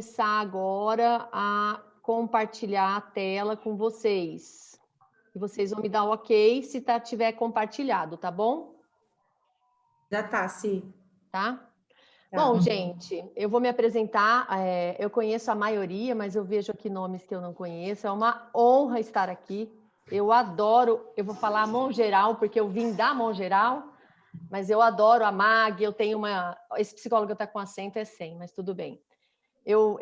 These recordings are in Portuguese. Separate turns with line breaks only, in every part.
Começar agora a compartilhar a tela com vocês. E vocês vão me dar um ok se tiver compartilhado, tá bom?
Já tá, sim.
Tá?
Tá.
Bom, gente, eu vou me apresentar. Eu conheço a maioria, mas eu vejo aqui nomes que eu não conheço. É uma honra estar aqui. Eu adoro, eu vou falar Mongeral, porque eu vim da Mongeral, mas eu adoro a Mag, eu tenho uma... Esse psicólogo está com acento é 100, mas tudo bem. Eu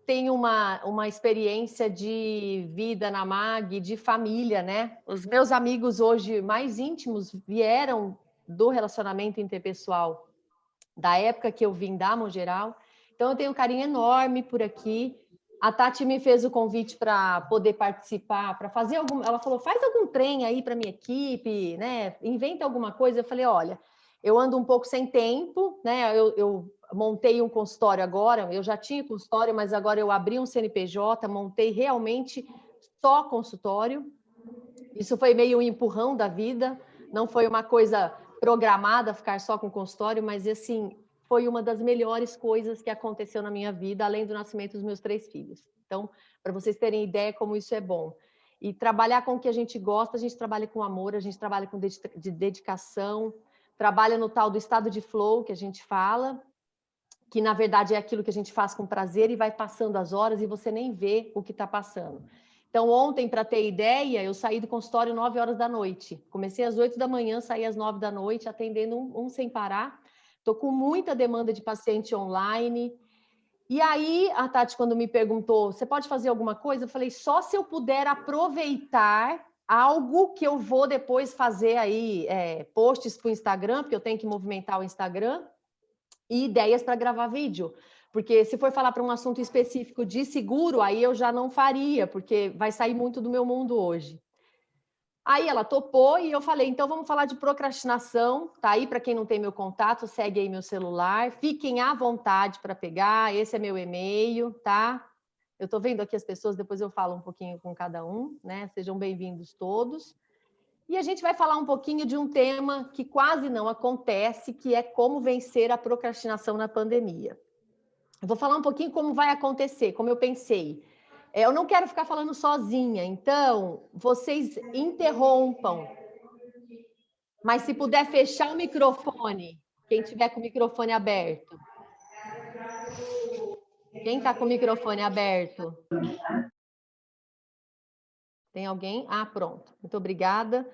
tenho uma experiência de vida na MAG, de família, né? Os meus amigos hoje mais íntimos vieram do relacionamento interpessoal, da época que eu vim da Mongeral. Então, eu tenho um carinho enorme por aqui. A Tati me fez o convite para poder participar, para fazer algum... Ela falou, faz algum trem aí para minha equipe, né? Inventa alguma coisa. Eu falei, olha, eu ando um pouco sem tempo, né? Eu montei um consultório agora, eu já tinha consultório, mas agora eu abri um CNPJ, montei realmente só consultório. Isso foi meio um empurrão da vida, não foi uma coisa programada ficar só com consultório, mas assim, foi uma das melhores coisas que aconteceu na minha vida, além do nascimento dos meus 3 filhos. Então, para vocês terem ideia como isso é bom. E trabalhar com o que a gente gosta, a gente trabalha com amor, a gente trabalha com dedicação, trabalha no tal do estado de flow que a gente fala, que na verdade é aquilo que a gente faz com prazer e vai passando as horas e você nem vê o que está passando. Então, ontem, para ter ideia, eu saí do consultório 9 horas da noite. Comecei às 8 da manhã, saí às 9 da noite, atendendo um sem parar. Estou com muita demanda de paciente online. E aí, a Tati, quando me perguntou, você pode fazer alguma coisa? Eu falei, só se eu puder aproveitar algo que eu vou depois fazer aí, posts para o Instagram, porque eu tenho que movimentar o Instagram, e ideias para gravar vídeo. Porque se for falar para um assunto específico de seguro, aí eu já não faria, porque vai sair muito do meu mundo hoje. Aí ela topou e eu falei, então vamos falar de procrastinação, tá aí para quem não tem meu contato, segue aí meu celular, fiquem à vontade para pegar, esse é meu e-mail, tá? Eu estou vendo aqui as pessoas, depois eu falo um pouquinho com cada um, né? Sejam bem-vindos todos. E a gente vai falar um pouquinho de um tema que quase não acontece, que é como vencer a procrastinação na pandemia. Eu vou falar um pouquinho como vai acontecer, como eu pensei. Eu não quero ficar falando sozinha, então vocês interrompam. Mas se puder fechar o microfone, quem tiver com o microfone aberto. Quem está com o microfone aberto? Tem alguém? Ah, pronto. Muito obrigada.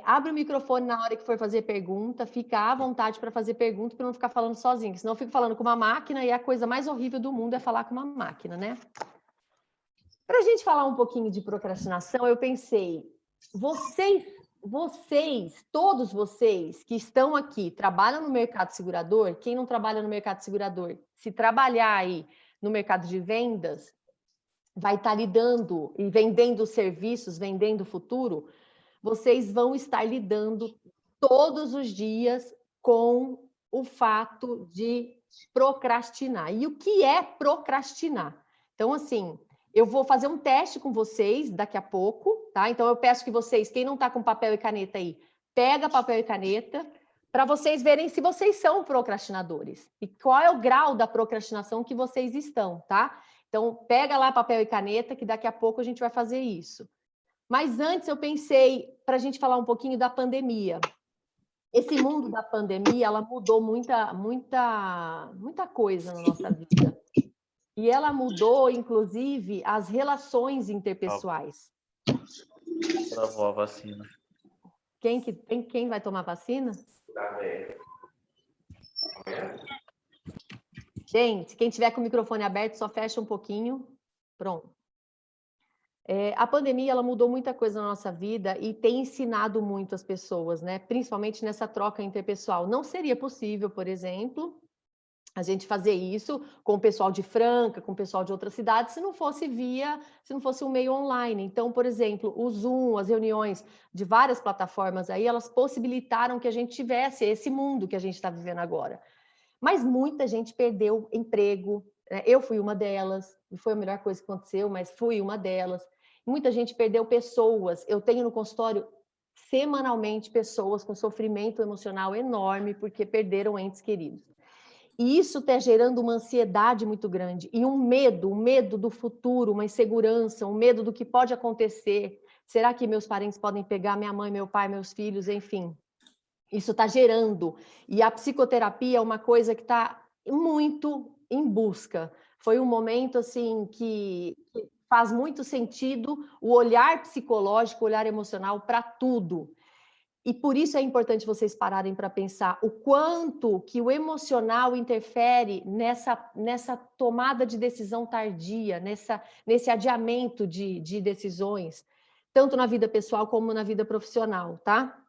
Abre o microfone na hora que for fazer pergunta, fica à vontade para fazer pergunta, para não ficar falando sozinho, senão eu fico falando com uma máquina e a coisa mais horrível do mundo é falar com uma máquina, né? Para a gente falar um pouquinho de procrastinação, eu pensei, todos vocês que estão aqui, trabalham no mercado segurador, quem não trabalha no mercado segurador, se trabalhar aí no mercado de vendas, vai estar lidando e vendendo serviços, vendendo futuro, vocês vão estar lidando todos os dias com o fato de procrastinar. E o que é procrastinar? Então, assim, eu vou fazer um teste com vocês daqui a pouco, tá? Então, eu peço que vocês, quem não está com papel e caneta aí, pega papel e caneta, para vocês verem se vocês são procrastinadores e qual é o grau da procrastinação que vocês estão, tá? Então, pega lá papel e caneta, que daqui a pouco a gente vai fazer isso. Mas antes eu pensei, para a gente falar um pouquinho da pandemia. Esse mundo da pandemia, ela mudou muita coisa na nossa vida. E ela mudou, inclusive, as relações interpessoais.
Travou a vacina.
Quem vai tomar vacina? Gente, quem tiver com o microfone aberto, só fecha um pouquinho. Pronto. A pandemia, ela mudou muita coisa na nossa vida e tem ensinado muito as pessoas, né? Principalmente nessa troca interpessoal. Não seria possível, por exemplo, a gente fazer isso com o pessoal de Franca, com o pessoal de outras cidades, se não fosse um meio online. Então, por exemplo, o Zoom, as reuniões de várias plataformas aí, elas possibilitaram que a gente tivesse esse mundo que a gente está vivendo agora. Mas muita gente perdeu emprego, né? Eu fui uma delas, e foi a melhor coisa que aconteceu, mas fui uma delas. Muita gente perdeu pessoas. Eu tenho no consultório semanalmente pessoas com sofrimento emocional enorme porque perderam entes queridos. E isso está gerando uma ansiedade muito grande e um medo do futuro, uma insegurança, um medo do que pode acontecer. Será que meus parentes podem pegar minha mãe, meu pai, meus filhos, enfim? Isso está gerando. E a psicoterapia é uma coisa que está muito em busca. Foi um momento assim que faz muito sentido o olhar psicológico, o olhar emocional para tudo. E por isso é importante vocês pararem para pensar o quanto que o emocional interfere nessa tomada de decisão tardia, nesse adiamento de decisões, tanto na vida pessoal como na vida profissional, tá?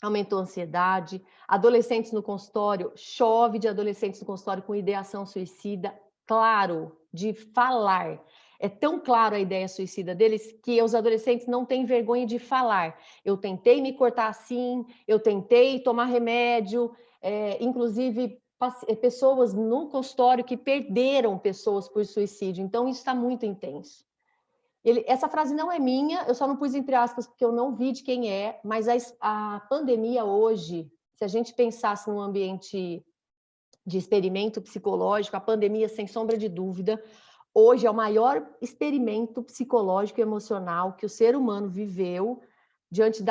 Aumentou a ansiedade, adolescentes no consultório, chove de adolescentes no consultório com ideação suicida, claro, de falar. É tão claro a ideia suicida deles que os adolescentes não têm vergonha de falar. Eu tentei me cortar assim, eu tentei tomar remédio, inclusive pessoas no consultório que perderam pessoas por suicídio. Então, isso está muito intenso. Essa frase não é minha, eu só não pus entre aspas porque eu não vi de quem é, mas a pandemia hoje, se a gente pensasse num ambiente de experimento psicológico, a pandemia, sem sombra de dúvida, hoje é o maior experimento psicológico e emocional que o ser humano viveu diante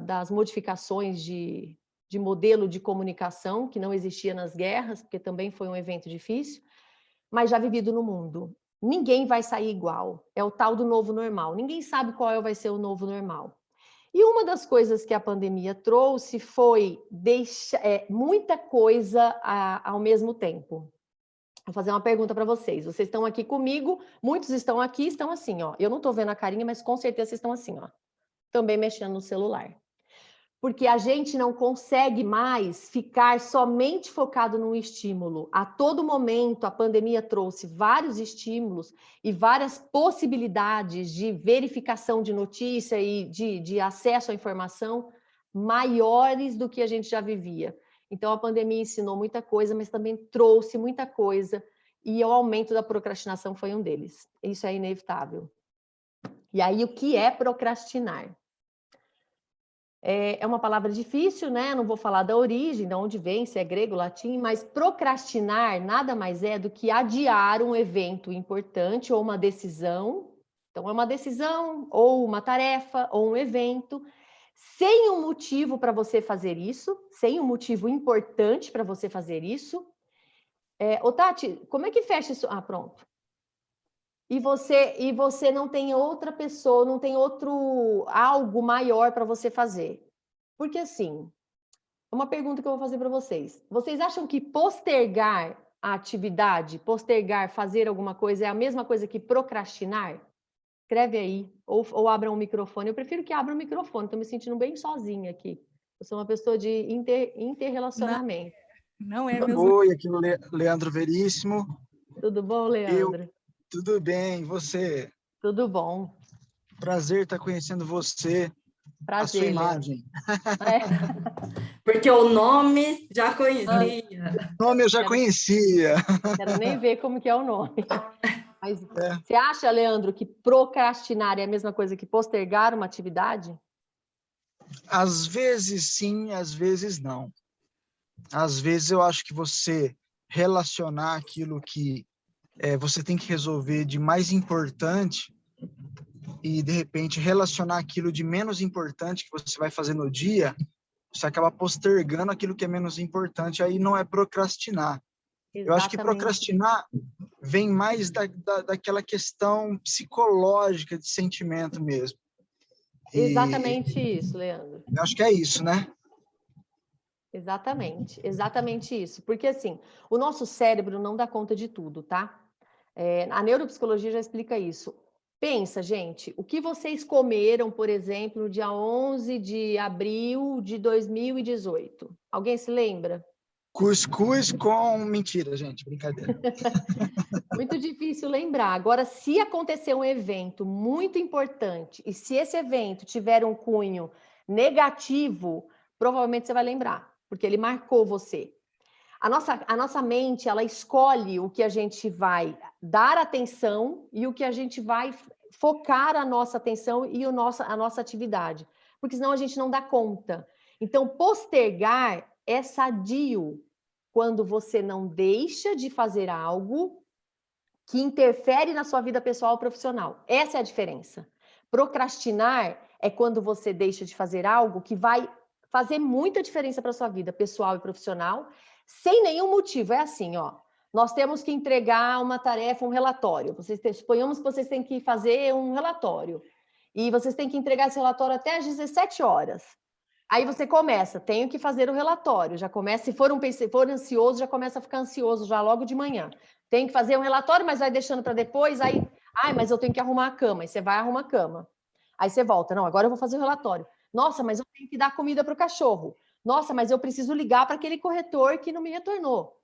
das modificações de modelo de comunicação, que não existia nas guerras, porque também foi um evento difícil, mas já vivido no mundo. Ninguém vai sair igual, é o tal do novo normal. Ninguém sabe qual vai ser o novo normal. E uma das coisas que a pandemia trouxe foi muita coisa ao mesmo tempo. Vou fazer uma pergunta para vocês. Vocês estão aqui comigo, muitos estão aqui, estão assim, ó. Eu não estou vendo a carinha, mas com certeza vocês estão assim, ó. Também mexendo no celular. Porque a gente não consegue mais ficar somente focado num estímulo. A todo momento, a pandemia trouxe vários estímulos e várias possibilidades de verificação de notícia e de acesso à informação maiores do que a gente já vivia. Então, a pandemia ensinou muita coisa, mas também trouxe muita coisa, e o aumento da procrastinação foi um deles. Isso é inevitável. E aí, o que é procrastinar? É uma palavra difícil, né? Não vou falar da origem, de onde vem, se é grego, latim, mas procrastinar nada mais é do que adiar um evento importante ou uma decisão. Então, é uma decisão, ou uma tarefa, ou um evento, sem um motivo para você fazer isso, sem um motivo importante para você fazer isso. Ô, Tati, como é que fecha isso? Ah, pronto. E você não tem outra pessoa, não tem algo maior para você fazer. Porque assim, uma pergunta que eu vou fazer para vocês. Vocês acham que postergar a atividade, postergar fazer alguma coisa é a mesma coisa que procrastinar? Escreve aí, ou abra um microfone. Eu prefiro que abra um microfone, estou me sentindo bem sozinha aqui. Eu sou uma pessoa de interrelacionamento.
Não é mesmo?
Oi, aqui é o Leandro Veríssimo.
Tudo bom, Leandro?
Tudo bem, e você?
Tudo bom.
Prazer estar conhecendo você,
Prazer,
a sua imagem.
Porque o nome já conhecia.
O nome eu já conhecia.
Quero nem ver como que é o nome. Mas você acha, Leandro, que procrastinar é a mesma coisa que postergar uma atividade?
Às vezes sim, às vezes não. Às vezes eu acho que você relacionar aquilo que você tem que resolver de mais importante e, de repente, relacionar aquilo de menos importante que você vai fazer no dia, você acaba postergando aquilo que é menos importante, aí não é procrastinar.
Exatamente.
Eu acho que procrastinar vem mais daquela questão psicológica de sentimento mesmo.
Exatamente isso, Leandro.
Eu acho que é isso, né?
Exatamente isso. Porque, assim, o nosso cérebro não dá conta de tudo, tá? A neuropsicologia já explica isso. Pensa, gente, o que vocês comeram, por exemplo, no dia 11 de abril de 2018? Alguém se lembra?
Cuscuz com... Mentira, gente, brincadeira.
Muito difícil lembrar. Agora, se acontecer um evento muito importante e se esse evento tiver um cunho negativo, provavelmente você vai lembrar, porque ele marcou você. A nossa mente, ela escolhe o que a gente vai dar atenção e o que a gente vai focar a nossa atenção e a nossa atividade, porque senão a gente não dá conta. Então, postergar é sadio. quando você não deixa de fazer algo que interfere na sua vida pessoal ou profissional. Essa é a diferença. Procrastinar é quando você deixa de fazer algo que vai fazer muita diferença para a sua vida pessoal e profissional, sem nenhum motivo. É assim, ó. Nós temos que entregar uma tarefa, um relatório. Suponhamos que vocês têm que fazer um relatório. E vocês têm que entregar esse relatório até às 17 horas. Aí você começa, tenho que fazer o relatório. Já começa, se for ansioso, já começa a ficar ansioso já logo de manhã. Tem que fazer um relatório, mas vai deixando para depois. Aí, mas eu tenho que arrumar a cama. Aí você vai arrumar a cama. Aí você volta, não, agora eu vou fazer o relatório. Nossa, mas eu tenho que dar comida para o cachorro. Nossa, mas eu preciso ligar para aquele corretor que não me retornou.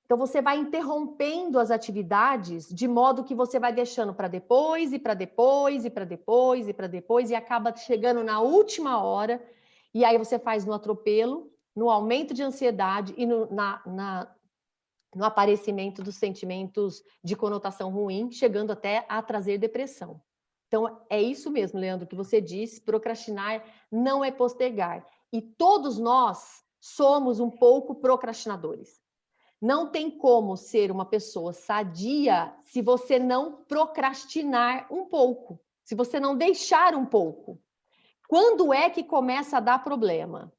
Então, você vai interrompendo as atividades de modo que você vai deixando para depois, e para depois, e para depois, e para depois, e acaba chegando na última hora, e aí você faz no atropelo, no aumento de ansiedade e no aparecimento dos sentimentos de conotação ruim, chegando até a trazer depressão. Então, é isso mesmo, Leandro, que você disse, procrastinar não é postergar. E todos nós somos um pouco procrastinadores. Não tem como ser uma pessoa sadia se você não procrastinar um pouco, se você não deixar um pouco. Quando é que começa a dar problema?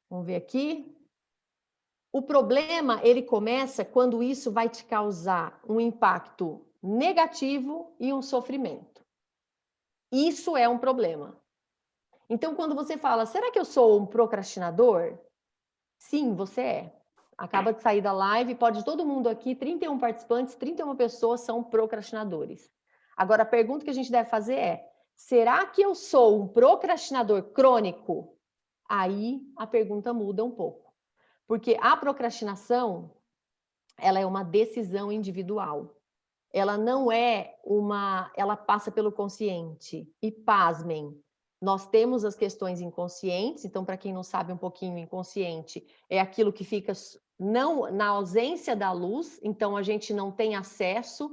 Vamos ver aqui. O problema, ele começa quando isso vai te causar um impacto negativo e um sofrimento. Isso é um problema. Então, quando você fala, será que eu sou um procrastinador? Sim, você é. Acaba de sair da live, pode todo mundo aqui, 31 participantes, 31 pessoas são procrastinadores. Agora, a pergunta que a gente deve fazer é, será que eu sou um procrastinador crônico? Aí a pergunta muda um pouco. Porque a procrastinação, ela é uma decisão individual. Ela não é ela passa pelo consciente. E pasmem, nós temos as questões inconscientes, então, para quem não sabe um pouquinho, inconsciente é aquilo que fica não na ausência da luz, então a gente não tem acesso.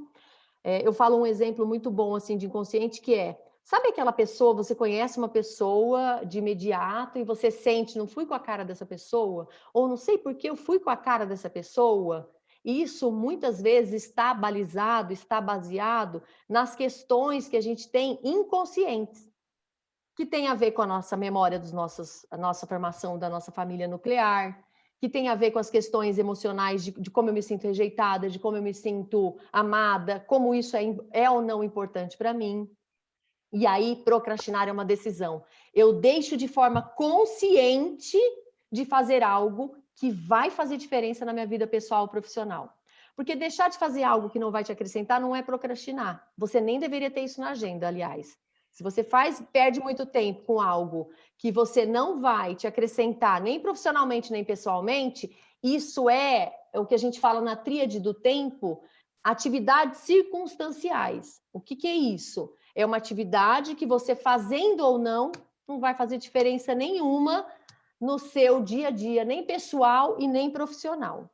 Eu falo um exemplo muito bom assim de inconsciente, que é, sabe aquela pessoa, você conhece uma pessoa de imediato e você sente, não fui com a cara dessa pessoa, ou não sei por que eu fui com a cara dessa pessoa. Isso muitas vezes está balizado, está baseado nas questões que a gente tem inconscientes, que tem a ver com a nossa memória a nossa formação da nossa família nuclear, que tem a ver com as questões emocionais de como eu me sinto rejeitada, de como eu me sinto amada, como isso é ou não importante para mim. E aí, procrastinar é uma decisão. Eu deixo de forma consciente de fazer algo que vai fazer diferença na minha vida pessoal ou profissional. Porque deixar de fazer algo que não vai te acrescentar não é procrastinar. Você nem deveria ter isso na agenda, aliás. Se você perde muito tempo com algo que você não vai te acrescentar nem profissionalmente nem pessoalmente, isso é o que a gente fala na tríade do tempo, atividades circunstanciais. O que é isso? É uma atividade que você fazendo ou não vai fazer diferença nenhuma no seu dia a dia, nem pessoal e nem profissional.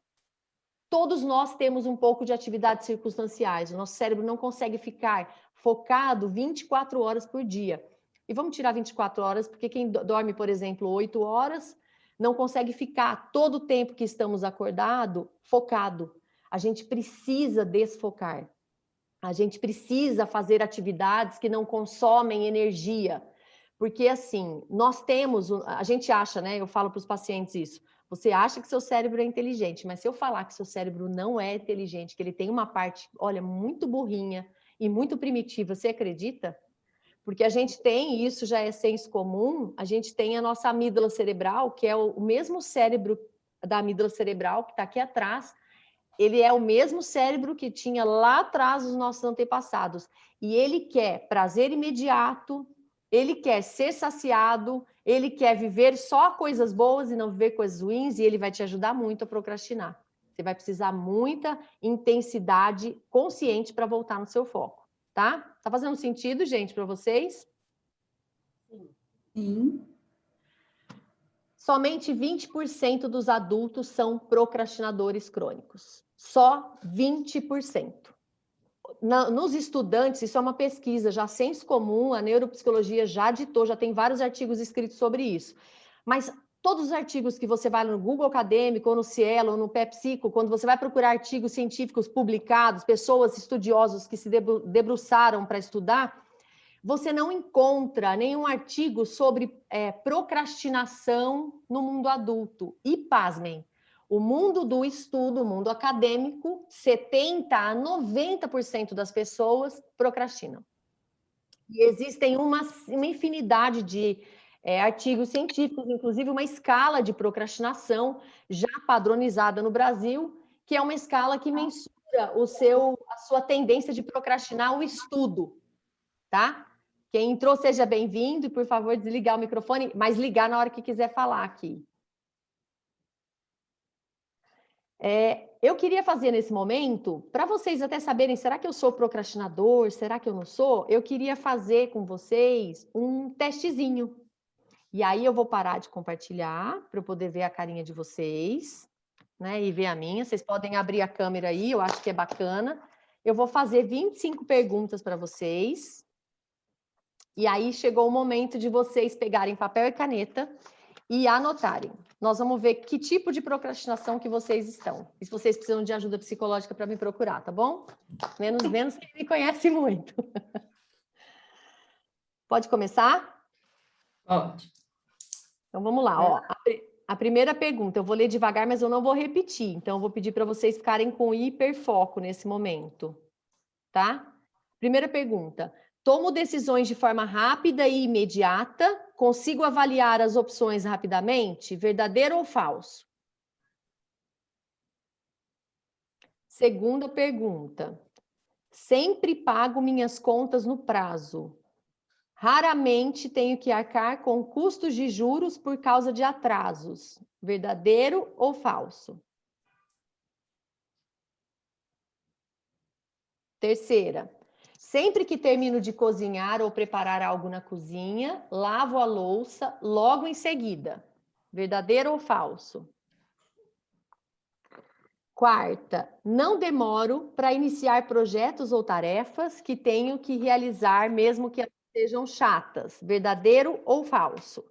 Todos nós temos um pouco de atividades circunstanciais. O nosso cérebro não consegue ficar focado 24 horas por dia. E vamos tirar 24 horas, porque quem dorme, por exemplo, 8 horas, não consegue ficar todo o tempo que estamos acordados focado. A gente precisa desfocar. A gente precisa fazer atividades que não consomem energia. Porque, assim, a gente acha, né? Eu falo para os pacientes isso. Você acha que seu cérebro é inteligente, mas se eu falar que seu cérebro não é inteligente, que ele tem uma parte, olha, muito burrinha e muito primitiva, você acredita? Porque a gente tem, isso já é senso comum, a gente tem a nossa amígdala cerebral, que é o mesmo cérebro da amígdala cerebral, que está aqui atrás, ele é o mesmo cérebro que tinha lá atrás os nossos antepassados. E ele quer prazer imediato, ele quer ser saciado, ele quer viver só coisas boas e não viver coisas ruins, e ele vai te ajudar muito a procrastinar. Você vai precisar muita intensidade consciente para voltar no seu foco, tá? Tá fazendo sentido, gente, para vocês?
Sim.
Somente 20% dos adultos são procrastinadores crônicos. Só 20%. Nos estudantes, isso é uma pesquisa já senso comum, a neuropsicologia já ditou, já tem vários artigos escritos sobre isso. Mas todos os artigos que você vai no Google Acadêmico, ou no Cielo, ou no PepsiCo, quando você vai procurar artigos científicos publicados, pessoas estudiosos que se debruçaram para estudar, você não encontra nenhum artigo sobre procrastinação no mundo adulto. E, pasmem, o mundo do estudo, o mundo acadêmico, 70% a 90% das pessoas procrastinam. E existem uma infinidade de artigos científicos, inclusive uma escala de procrastinação já padronizada no Brasil, que é uma escala que mensura a sua tendência de procrastinar o estudo, tá? Quem entrou, seja bem-vindo e, por favor, desligar o microfone, mas ligar na hora que quiser falar aqui. Eu queria fazer nesse momento, para vocês até saberem, será que eu sou procrastinador? Será que eu não sou? Eu queria fazer com vocês um testezinho. E aí eu vou parar de compartilhar para eu poder ver a carinha de vocês, né? E ver a minha. Vocês podem abrir a câmera aí, eu acho que é bacana. Eu vou fazer 25 perguntas para vocês. E aí chegou o momento de vocês pegarem papel e caneta e anotarem. Nós vamos ver que tipo de procrastinação que vocês estão. E se vocês precisam de ajuda psicológica para me procurar, tá bom? Menos quem me conhece muito. Pode começar?
Pode.
Então vamos lá. Ó. A primeira pergunta, eu vou ler devagar, mas eu não vou repetir. Então eu vou pedir para vocês ficarem com hiperfoco nesse momento. Tá? Primeira pergunta. Tomo decisões de forma rápida e imediata? Consigo avaliar as opções rapidamente? Verdadeiro ou falso? Segunda pergunta. Sempre pago minhas contas no prazo. Raramente tenho que arcar com custos de juros por causa de atrasos. Verdadeiro ou falso? Terceira. Sempre que termino de cozinhar ou preparar algo na cozinha, lavo a louça logo em seguida. Verdadeiro ou falso? Quarta, não demoro para iniciar projetos ou tarefas que tenho que realizar, mesmo que elas sejam chatas. Verdadeiro ou falso?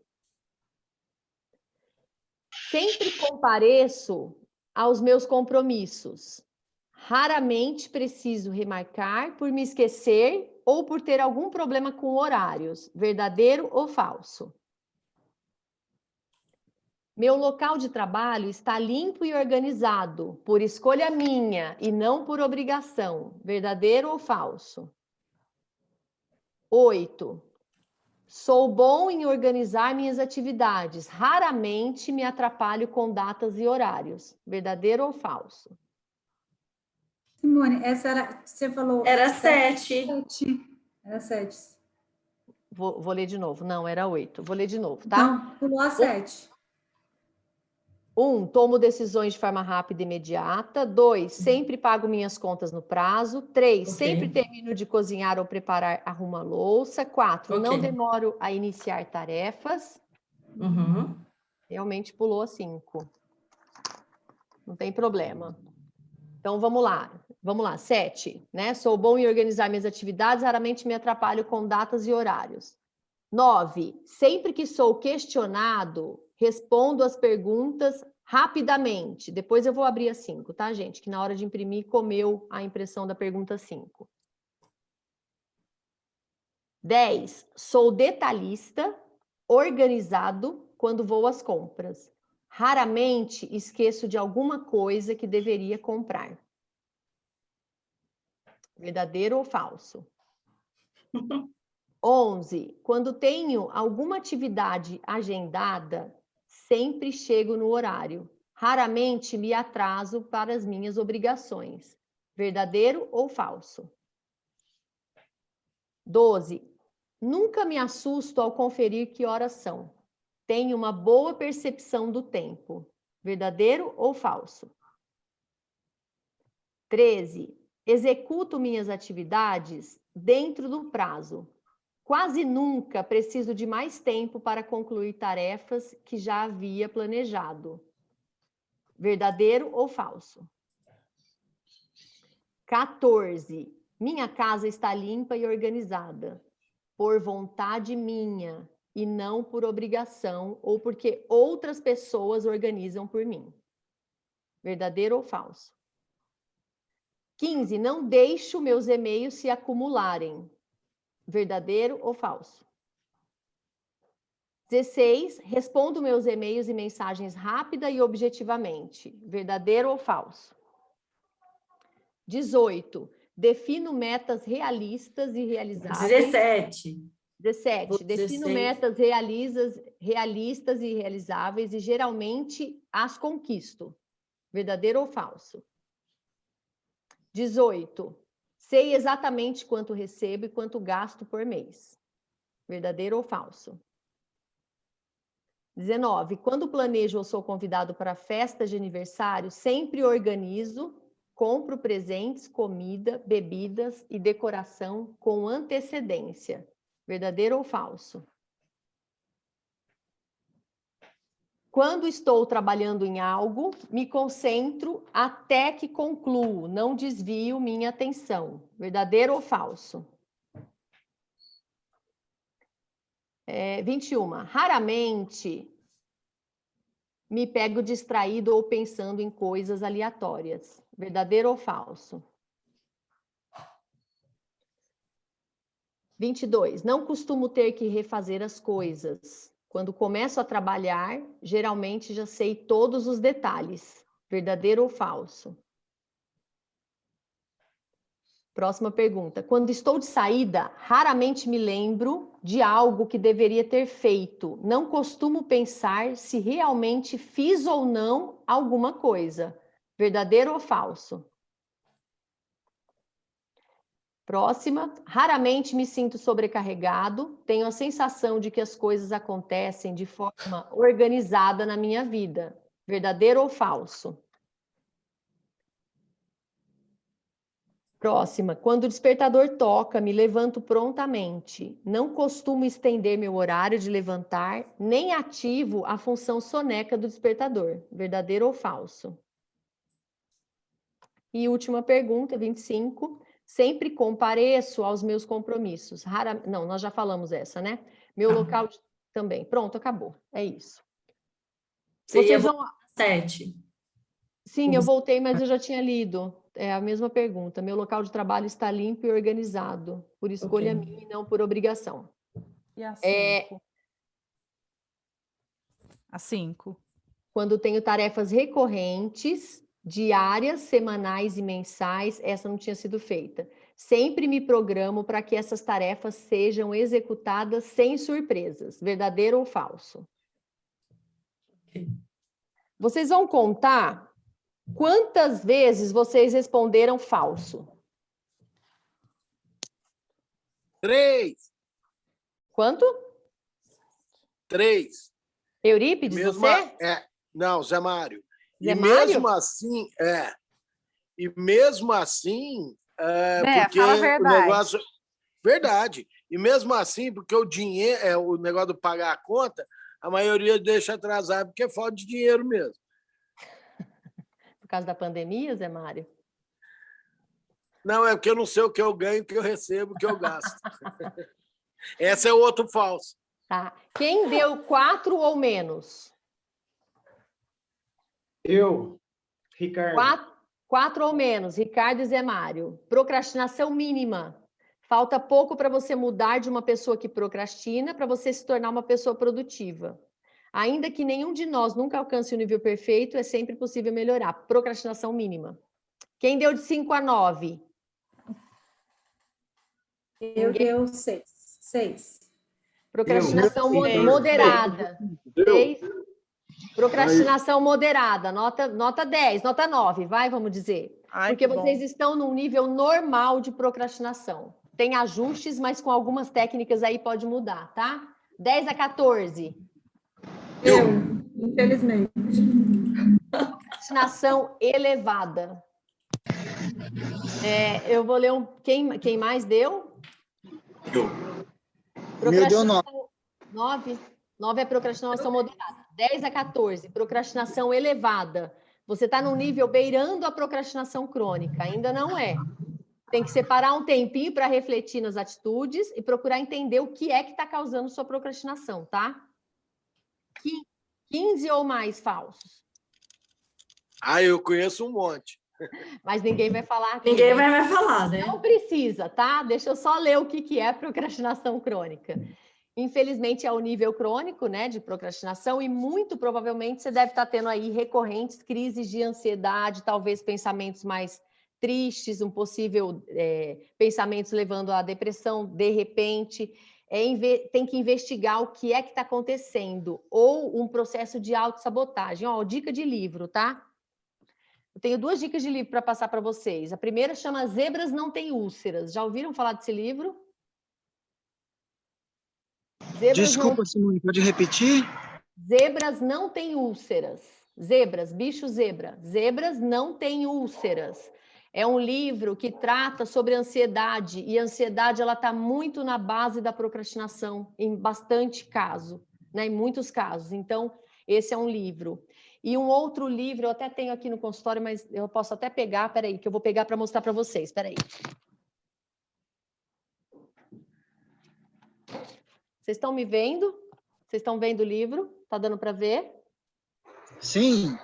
Sempre compareço aos meus compromissos. Raramente preciso remarcar por me esquecer ou por ter algum problema com horários. Verdadeiro ou falso? Meu local de trabalho está limpo e organizado, por escolha minha e não por obrigação. Verdadeiro ou falso? 8. Sou bom em organizar minhas atividades. Raramente me atrapalho com datas e horários. Verdadeiro ou falso?
Simone, essa era, você falou...
Era 7.
Era 7.
Vou ler de novo. Não, era 8. Vou ler de novo, tá?
Não, pulou a 7.
1, tomo decisões de forma rápida e imediata. 2, sempre pago minhas contas no prazo. 3, sempre termino de cozinhar ou preparar, arrumo a louça. 4, não demoro a iniciar tarefas. Realmente pulou a 5. Não tem problema. Então, vamos lá. Vamos lá, 7, né? Sou bom em organizar minhas atividades, raramente me atrapalho com datas e horários. 9, sempre que sou questionado, respondo as perguntas rapidamente. Depois eu vou abrir a 5, tá, gente? Que na hora de imprimir, comeu a impressão da pergunta 5. 10, sou detalhista, organizado quando vou às compras. Raramente esqueço de alguma coisa que deveria comprar. Verdadeiro ou falso? 11, quando tenho alguma atividade agendada, sempre chego no horário. Raramente me atraso para as minhas obrigações. Verdadeiro ou falso? 12, nunca me assusto ao conferir que horas são. Tenho uma boa percepção do tempo. Verdadeiro ou falso? 13, executo minhas atividades dentro do prazo. Quase nunca preciso de mais tempo para concluir tarefas que já havia planejado. Verdadeiro ou falso? 14, minha casa está limpa e organizada, por vontade minha e não por obrigação ou porque outras pessoas organizam por mim. Verdadeiro ou falso? 15. Não deixo meus e-mails se acumularem. Verdadeiro ou falso? 16. Respondo meus e-mails e mensagens rápida e objetivamente. Verdadeiro ou falso? 18. Defino metas realistas e realizáveis.
17.
17. Defino
16.
metas realistas e realizáveis e geralmente as conquisto. Verdadeiro ou falso? 18. Sei exatamente quanto recebo e quanto gasto por mês. Verdadeiro ou falso? 19. Quando planejo ou sou convidado para festas de aniversário, sempre organizo, compro presentes, comida, bebidas e decoração com antecedência. Verdadeiro ou falso? Quando estou trabalhando em algo, me concentro até que concluo, não desvio minha atenção. Verdadeiro ou falso? 21. Raramente me pego distraído ou pensando em coisas aleatórias. Verdadeiro ou falso? 22. Não costumo ter que refazer as coisas. Quando começo a trabalhar, geralmente já sei todos os detalhes. Verdadeiro ou falso? Próxima pergunta. Quando estou de saída, raramente me lembro de algo que deveria ter feito. Não costumo pensar se realmente fiz ou não alguma coisa. Verdadeiro ou falso? Próxima. Raramente me sinto sobrecarregado. Tenho a sensação de que as coisas acontecem de forma organizada na minha vida. Verdadeiro ou falso? Próxima. Quando o despertador toca, me levanto prontamente. Não costumo estender meu horário de levantar, nem ativo a função soneca do despertador. Verdadeiro ou falso? E última pergunta, 25. Sempre compareço aos meus compromissos. Não, nós já falamos essa, né? Meu local também. Pronto, acabou. É isso. Vocês vão...
7.
Sim, eu voltei, mas eu já tinha lido. É a mesma pergunta. Meu local de trabalho está limpo e organizado, por escolha minha e não por obrigação.
E a 5? A 5.
Quando tenho tarefas recorrentes, diárias, semanais e mensais, essa não tinha sido feita. Sempre me programo para que essas tarefas sejam executadas sem surpresas. Verdadeiro ou falso? Vocês vão contar quantas vezes vocês responderam falso?
3.
Quanto?
3.
Eurípides, você?
Não, Zé Mário.
Zé
E
Mário?
mesmo assim, porque
fala a
o
verdade.
negócio... Verdade. E mesmo assim, porque o dinheiro, o negócio de pagar a conta, a maioria deixa atrasar porque falta de dinheiro mesmo.
Por causa da pandemia, Zé Mário?
Não, é porque eu não sei o que eu ganho, o que eu recebo, o que eu gasto. Esse é o outro falso.
Tá. Quem deu 4 ou menos?
Eu, Ricardo.
4 ou menos, Ricardo e Zé Mário. Procrastinação mínima. Falta pouco para você mudar de uma pessoa que procrastina para você se tornar uma pessoa produtiva. Ainda que nenhum de nós nunca alcance o nível perfeito, é sempre possível melhorar. Procrastinação mínima. Quem deu de 5 a 9?
Eu deu 6.
Procrastinação moderada. 6. Procrastinação moderada. Nota 10, nota 9, vai, vamos dizer. Porque vocês estão num nível normal de procrastinação. Tem ajustes, mas com algumas técnicas aí pode mudar, tá? 10 a 14.
Infelizmente.
Procrastinação elevada. Eu vou ler quem mais deu?
Meu deu 9.
9? 9 é procrastinação moderada. 10 a 14, procrastinação elevada. Você está num nível beirando a procrastinação crônica. Ainda não é. Tem que separar um tempinho para refletir nas atitudes e procurar entender o que é que está causando sua procrastinação, tá? 15 ou mais falsos.
Ah, eu conheço um monte.
Mas ninguém vai falar aqui.
Ninguém vai mais falar, né?
Não precisa, tá? Deixa eu só ler o que é procrastinação crônica. Infelizmente, é o nível crônico, né, de procrastinação, e muito provavelmente você deve estar tendo aí recorrentes crises de ansiedade, talvez pensamentos mais tristes, um possível pensamentos levando à depressão de repente. Tem que investigar o que é que está acontecendo, ou um processo de autossabotagem. Ó, dica de livro, tá? Eu tenho 2 dicas de livro para passar para vocês. A primeira chama Zebras Não Têm Úlceras. Já ouviram falar desse livro?
Desculpa, Simone, pode repetir?
Zebras não têm úlceras. Zebras, bicho zebra. Zebras não têm úlceras. É um livro que trata sobre ansiedade, e a ansiedade ela está muito na base da procrastinação, em bastante caso, né? Em muitos casos. Então, esse é um livro. E um outro livro, eu até tenho aqui no consultório, mas eu posso até pegar, peraí, que eu vou pegar para mostrar para vocês, peraí. Vocês estão me vendo? Vocês estão vendo o livro? Tá dando para ver?
Sim.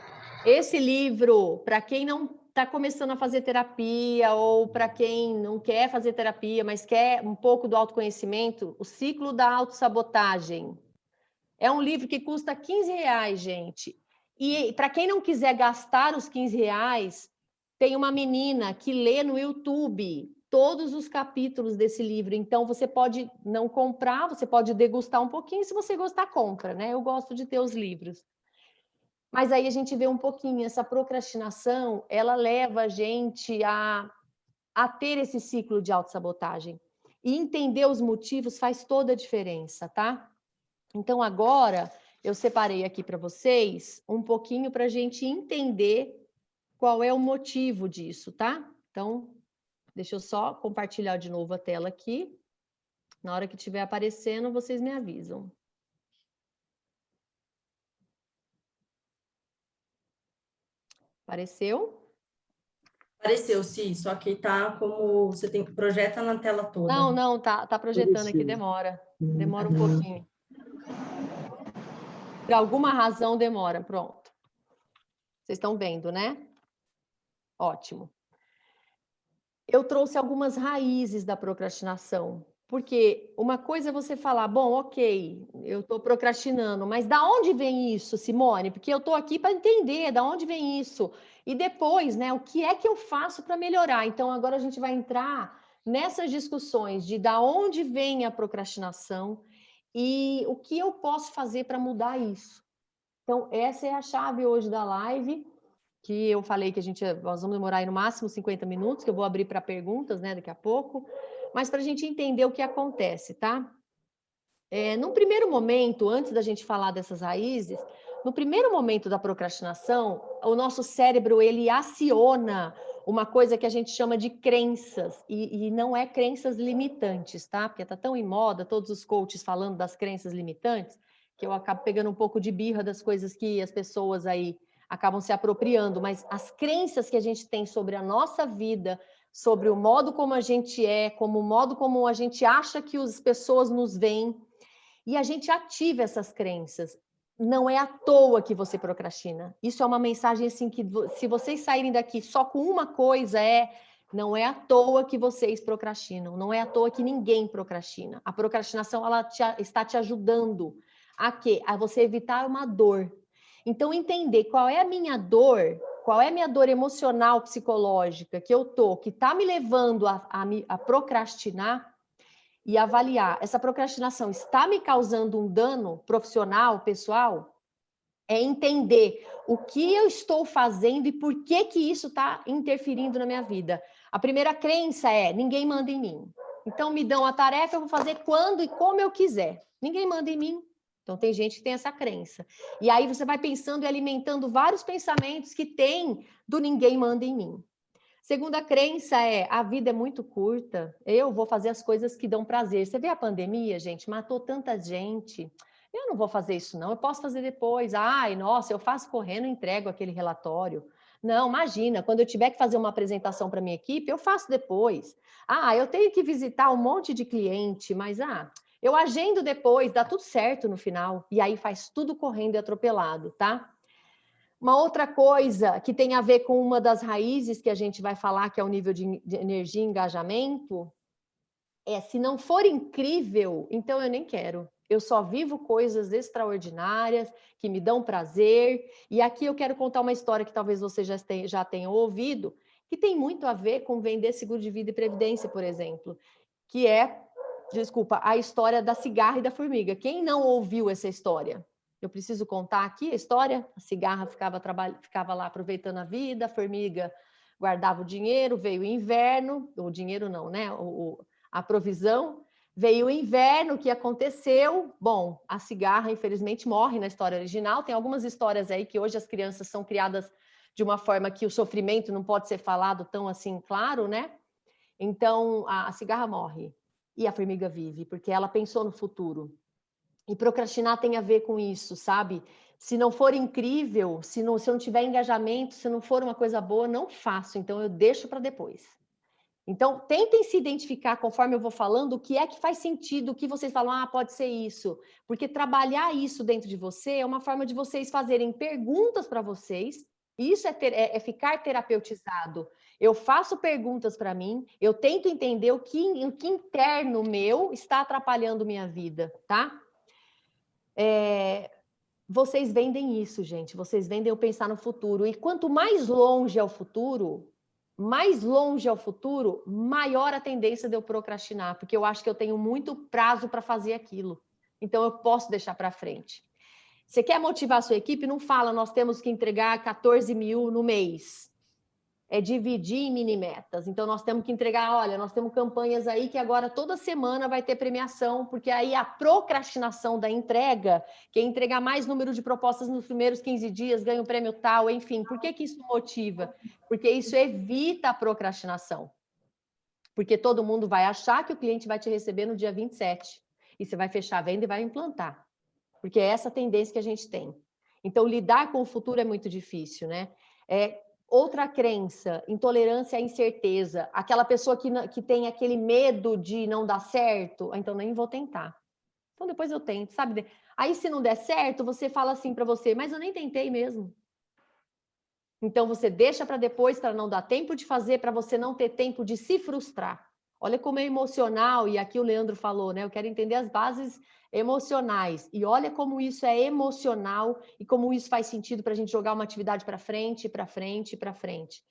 Esse livro, para quem não está começando a fazer terapia, ou para quem não quer fazer terapia, mas quer um pouco do autoconhecimento, O Ciclo da Autossabotagem. É um livro que custa R$15, gente. E para quem não quiser gastar os R$15, tem uma menina que lê no YouTube todos os capítulos desse livro. Então, você pode não comprar, você pode degustar um pouquinho, se você gostar, compra, né? Eu gosto de ter os livros. Mas aí a gente vê um pouquinho, essa procrastinação, ela leva a gente a ter esse ciclo de autossabotagem. E entender os motivos faz toda a diferença, tá? Então, agora, eu separei aqui para vocês um pouquinho para a gente entender qual é o motivo disso, tá? Então, deixa eu só compartilhar de novo a tela aqui. Na hora que estiver aparecendo, vocês me avisam. Apareceu?
Apareceu, sim, só que tá como você tem projeta na tela toda.
Não, tá projetando aqui, demora um pouquinho. Por alguma razão demora, pronto. Vocês estão vendo, né? Ótimo. Eu trouxe algumas raízes da procrastinação, porque uma coisa é você falar, bom, ok, eu estou procrastinando, mas da onde vem isso, Simone? Porque eu estou aqui para entender da onde vem isso. E depois, né, o que é que eu faço para melhorar? Então, agora a gente vai entrar nessas discussões de da onde vem a procrastinação e o que eu posso fazer para mudar isso. Então, essa é a chave hoje da live, que eu falei que nós vamos demorar aí no máximo 50 minutos, que eu vou abrir para perguntas, né, daqui a pouco, mas para a gente entender o que acontece, tá? Num primeiro momento, antes da gente falar dessas raízes, no primeiro momento da procrastinação, o nosso cérebro, ele aciona uma coisa que a gente chama de crenças, e não é crenças limitantes, tá? Porque tá tão em moda, todos os coaches falando das crenças limitantes, que eu acabo pegando um pouco de birra das coisas que as pessoas aí acabam se apropriando, mas as crenças que a gente tem sobre a nossa vida, sobre o modo como a gente é, como o modo como a gente acha que as pessoas nos veem, e a gente ativa essas crenças. Não é à toa que você procrastina. Isso é uma mensagem assim que, se vocês saírem daqui só com uma coisa, não é à toa que vocês procrastinam, não é à toa que ninguém procrastina. A procrastinação, ela está te ajudando a quê? A você evitar uma dor. Então, entender qual é a minha dor emocional, psicológica que eu tô, que está me levando a procrastinar, e avaliar, essa procrastinação está me causando um dano profissional, pessoal? É entender o que eu estou fazendo e por que isso está interferindo na minha vida. A primeira crença é, ninguém manda em mim. Então, me dão a tarefa, eu vou fazer quando e como eu quiser. Ninguém manda em mim. Então, tem gente que tem essa crença. E aí você vai pensando e alimentando vários pensamentos que tem do ninguém manda em mim. Segunda crença é, a vida é muito curta, eu vou fazer as coisas que dão prazer. Você vê a pandemia, gente, matou tanta gente. Eu não vou fazer isso não, eu posso fazer depois. Ai, nossa, eu faço correndo e entrego aquele relatório. Não, imagina, quando eu tiver que fazer uma apresentação para minha equipe, eu faço depois. Ah, eu tenho que visitar um monte de cliente, mas eu agendo depois, dá tudo certo no final. E aí faz tudo correndo e atropelado, tá? Uma outra coisa que tem a ver com uma das raízes que a gente vai falar, que é o nível de energia e engajamento, se não for incrível, então eu nem quero. Eu só vivo coisas extraordinárias, que me dão prazer. E aqui eu quero contar uma história que talvez você já tenha ouvido, que tem muito a ver com vender seguro de vida e previdência, por exemplo, que é, a história da cigarra e da formiga. Quem não ouviu essa história? Eu preciso contar aqui a história. A cigarra ficava lá aproveitando a vida, a formiga guardava o dinheiro, veio o inverno, o dinheiro não, né? A provisão, veio o inverno, o que aconteceu? Bom, a cigarra, infelizmente, morre na história original. Tem algumas histórias aí que hoje as crianças são criadas de uma forma que o sofrimento não pode ser falado tão assim claro, né? Então, a cigarra morre e a formiga vive, porque ela pensou no futuro. E procrastinar tem a ver com isso, sabe? Se não for incrível, se eu não tiver engajamento, se não for uma coisa boa, não faço. Então, eu deixo para depois. Então, tentem se identificar, conforme eu vou falando, o que é que faz sentido, o que vocês falam, pode ser isso. Porque trabalhar isso dentro de você é uma forma de vocês fazerem perguntas para vocês. Isso é ficar terapeutizado. Eu faço perguntas para mim, eu tento entender o que interno meu está atrapalhando minha vida, tá? Vocês vendem isso, gente. Vocês vendem eu pensar no futuro. E quanto mais longe é o futuro, maior a tendência de eu procrastinar, porque eu acho que eu tenho muito prazo para fazer aquilo. Então, eu posso deixar para frente. Você quer motivar a sua equipe? Não fala, nós temos que entregar 14 mil no mês. É dividir em mini metas. Então, nós temos que entregar, olha, nós temos campanhas aí que agora toda semana vai ter premiação, porque aí a procrastinação da entrega, quem entregar mais número de propostas nos primeiros 15 dias ganha um prêmio tal, enfim. Por que isso motiva? Porque isso evita a procrastinação. Porque todo mundo vai achar que o cliente vai te receber no dia 27. E você vai fechar a venda e vai implantar. Porque é essa tendência que a gente tem. Então, lidar com o futuro é muito difícil, né? Outra crença, intolerância à incerteza. Aquela pessoa que tem aquele medo de não dar certo, então nem vou tentar. Então depois eu tento, sabe? Aí se não der certo, você fala assim para você, mas eu nem tentei mesmo. Então você deixa para depois, para não dar tempo de fazer, para você não ter tempo de se frustrar. Olha como é emocional, e aqui o Leandro falou, né? Eu quero entender as bases emocionais. E olha como isso é emocional e como isso faz sentido para a gente jogar uma atividade para frente, para frente, para frente.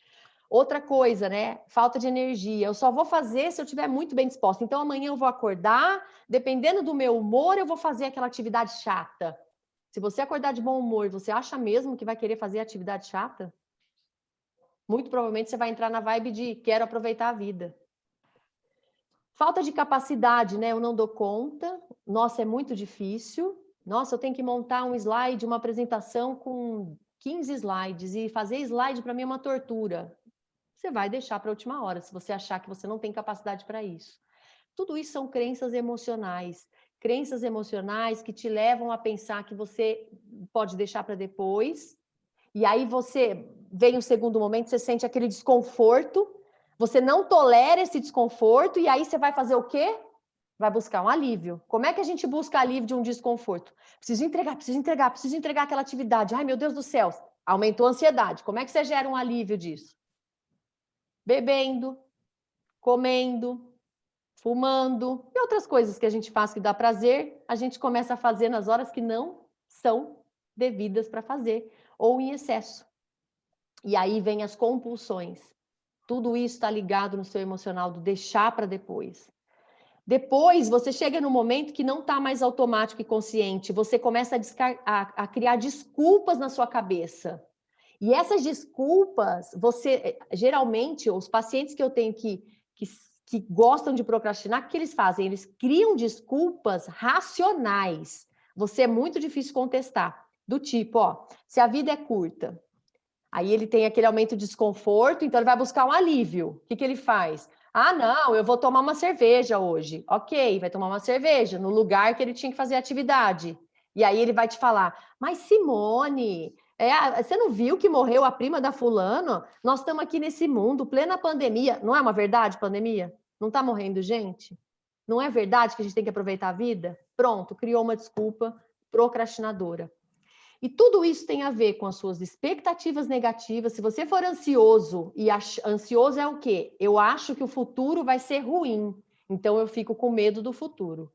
Outra coisa, né? Falta de energia. Eu só vou fazer se eu estiver muito bem disposta. Então, amanhã eu vou acordar, dependendo do meu humor, eu vou fazer aquela atividade chata. Se você acordar de bom humor, você acha mesmo que vai querer fazer atividade chata? Muito provavelmente você vai entrar na vibe de quero aproveitar a vida. Falta de capacidade, né? Eu não dou conta. Nossa, é muito difícil. Nossa, eu tenho que montar um slide, uma apresentação com 15 slides e fazer slide para mim é uma tortura. Você vai deixar para a última hora, se você achar que você não tem capacidade para isso. Tudo isso são crenças emocionais. Crenças emocionais que te levam a pensar que você pode deixar para depois. E aí vem um segundo momento, você sente aquele desconforto. Você não tolera esse desconforto e aí você vai fazer o quê? Vai buscar um alívio. Como é que a gente busca alívio de um desconforto? Preciso entregar aquela atividade. Ai, meu Deus do céu, aumentou a ansiedade. Como é que você gera um alívio disso? Bebendo, comendo, fumando e outras coisas que a gente faz que dá prazer, a gente começa a fazer nas horas que não são devidas para fazer ou em excesso. E aí vem as compulsões. Tudo isso está ligado no seu emocional do deixar para depois. Depois, você chega no momento que não está mais automático e consciente. Você começa a criar desculpas na sua cabeça. E essas desculpas, geralmente, os pacientes que eu tenho que gostam de procrastinar, o que eles fazem? Eles criam desculpas racionais. Você é muito difícil contestar. Do tipo, se a vida é curta, aí ele tem aquele aumento de desconforto, então ele vai buscar um alívio. O que ele faz? Não, eu vou tomar uma cerveja hoje. Ok, vai tomar uma cerveja no lugar que ele tinha que fazer atividade. E aí ele vai te falar, mas Simone, Você não viu que morreu a prima da fulano? Nós estamos aqui nesse mundo, plena pandemia. Não é uma verdade, pandemia? Não está morrendo gente? Não é verdade que a gente tem que aproveitar a vida? Pronto, criou uma desculpa procrastinadora. E tudo isso tem a ver com as suas expectativas negativas. Se você for ansioso, e ansioso é o quê? Eu acho que o futuro vai ser ruim, então eu fico com medo do futuro.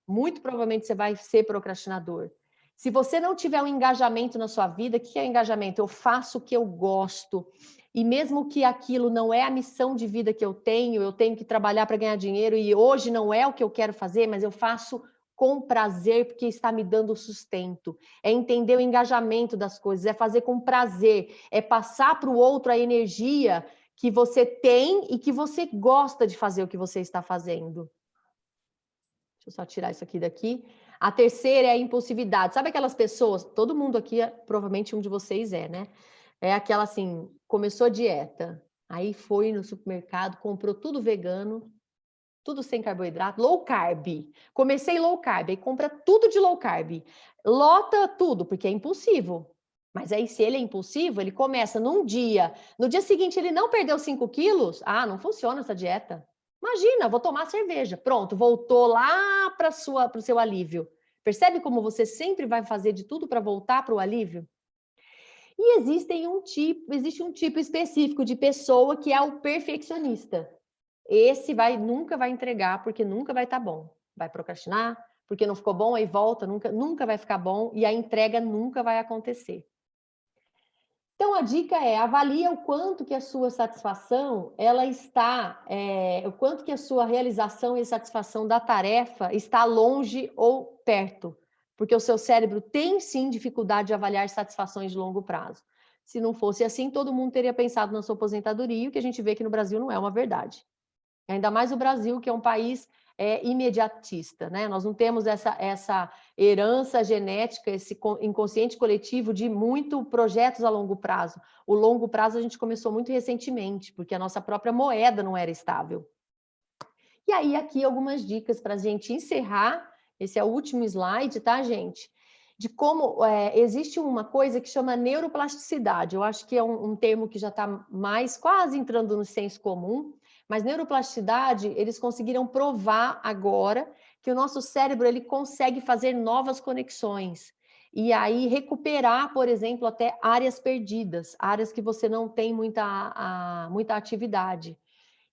Muito provavelmente você vai ser procrastinador. Se você não tiver um engajamento na sua vida, o que é engajamento? Eu faço o que eu gosto. E mesmo que aquilo não é a missão de vida que eu tenho que trabalhar para ganhar dinheiro e hoje não é o que eu quero fazer, mas eu faço com prazer, porque está me dando sustento. É entender o engajamento das coisas, é fazer com prazer, é passar para o outro a energia que você tem e que você gosta de fazer o que você está fazendo. Deixa eu só tirar isso aqui daqui. A terceira é a impulsividade. Sabe aquelas pessoas, todo mundo aqui, provavelmente um de vocês né? É aquela assim, começou a dieta, aí foi no supermercado, comprou tudo vegano, tudo sem carboidrato, low carb. Comecei low carb, aí compra tudo de low carb. Lota tudo, porque é impulsivo. Mas aí, se ele é impulsivo, ele começa num dia. No dia seguinte, ele não perdeu 5 quilos. Ah, não funciona essa dieta. Imagina, vou tomar cerveja. Pronto, voltou lá para o seu alívio. Percebe como você sempre vai fazer de tudo para voltar para o alívio? E existe um tipo específico de pessoa que é o perfeccionista. Esse nunca vai entregar, porque nunca vai estar bom. Vai procrastinar, porque não ficou bom, aí volta, nunca vai ficar bom, e a entrega nunca vai acontecer. Então, a dica é, avalia o quanto que a sua satisfação, o quanto que a sua realização e satisfação da tarefa está longe ou perto, porque o seu cérebro tem, sim, dificuldade de avaliar satisfações de longo prazo. Se não fosse assim, todo mundo teria pensado na sua aposentadoria, e o que a gente vê que no Brasil não é uma verdade. Ainda mais o Brasil, que é um país imediatista, né? Nós não temos essa herança genética, esse inconsciente coletivo de muito projetos a longo prazo. O longo prazo a gente começou muito recentemente, porque a nossa própria moeda não era estável. E aí, aqui algumas dicas para a gente encerrar. Esse é o último slide, tá, gente? De como existe uma coisa que chama neuroplasticidade. Eu acho que é um termo que já está mais quase entrando no senso comum, mas neuroplasticidade, eles conseguiram provar agora que o nosso cérebro ele consegue fazer novas conexões e aí recuperar, por exemplo, até áreas perdidas, áreas que você não tem muita atividade.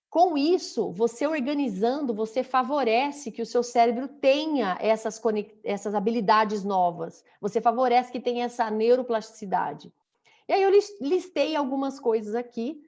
Com isso, você organizando, você favorece que o seu cérebro tenha essas habilidades novas. Você favorece que tenha essa neuroplasticidade. E aí eu listei algumas coisas aqui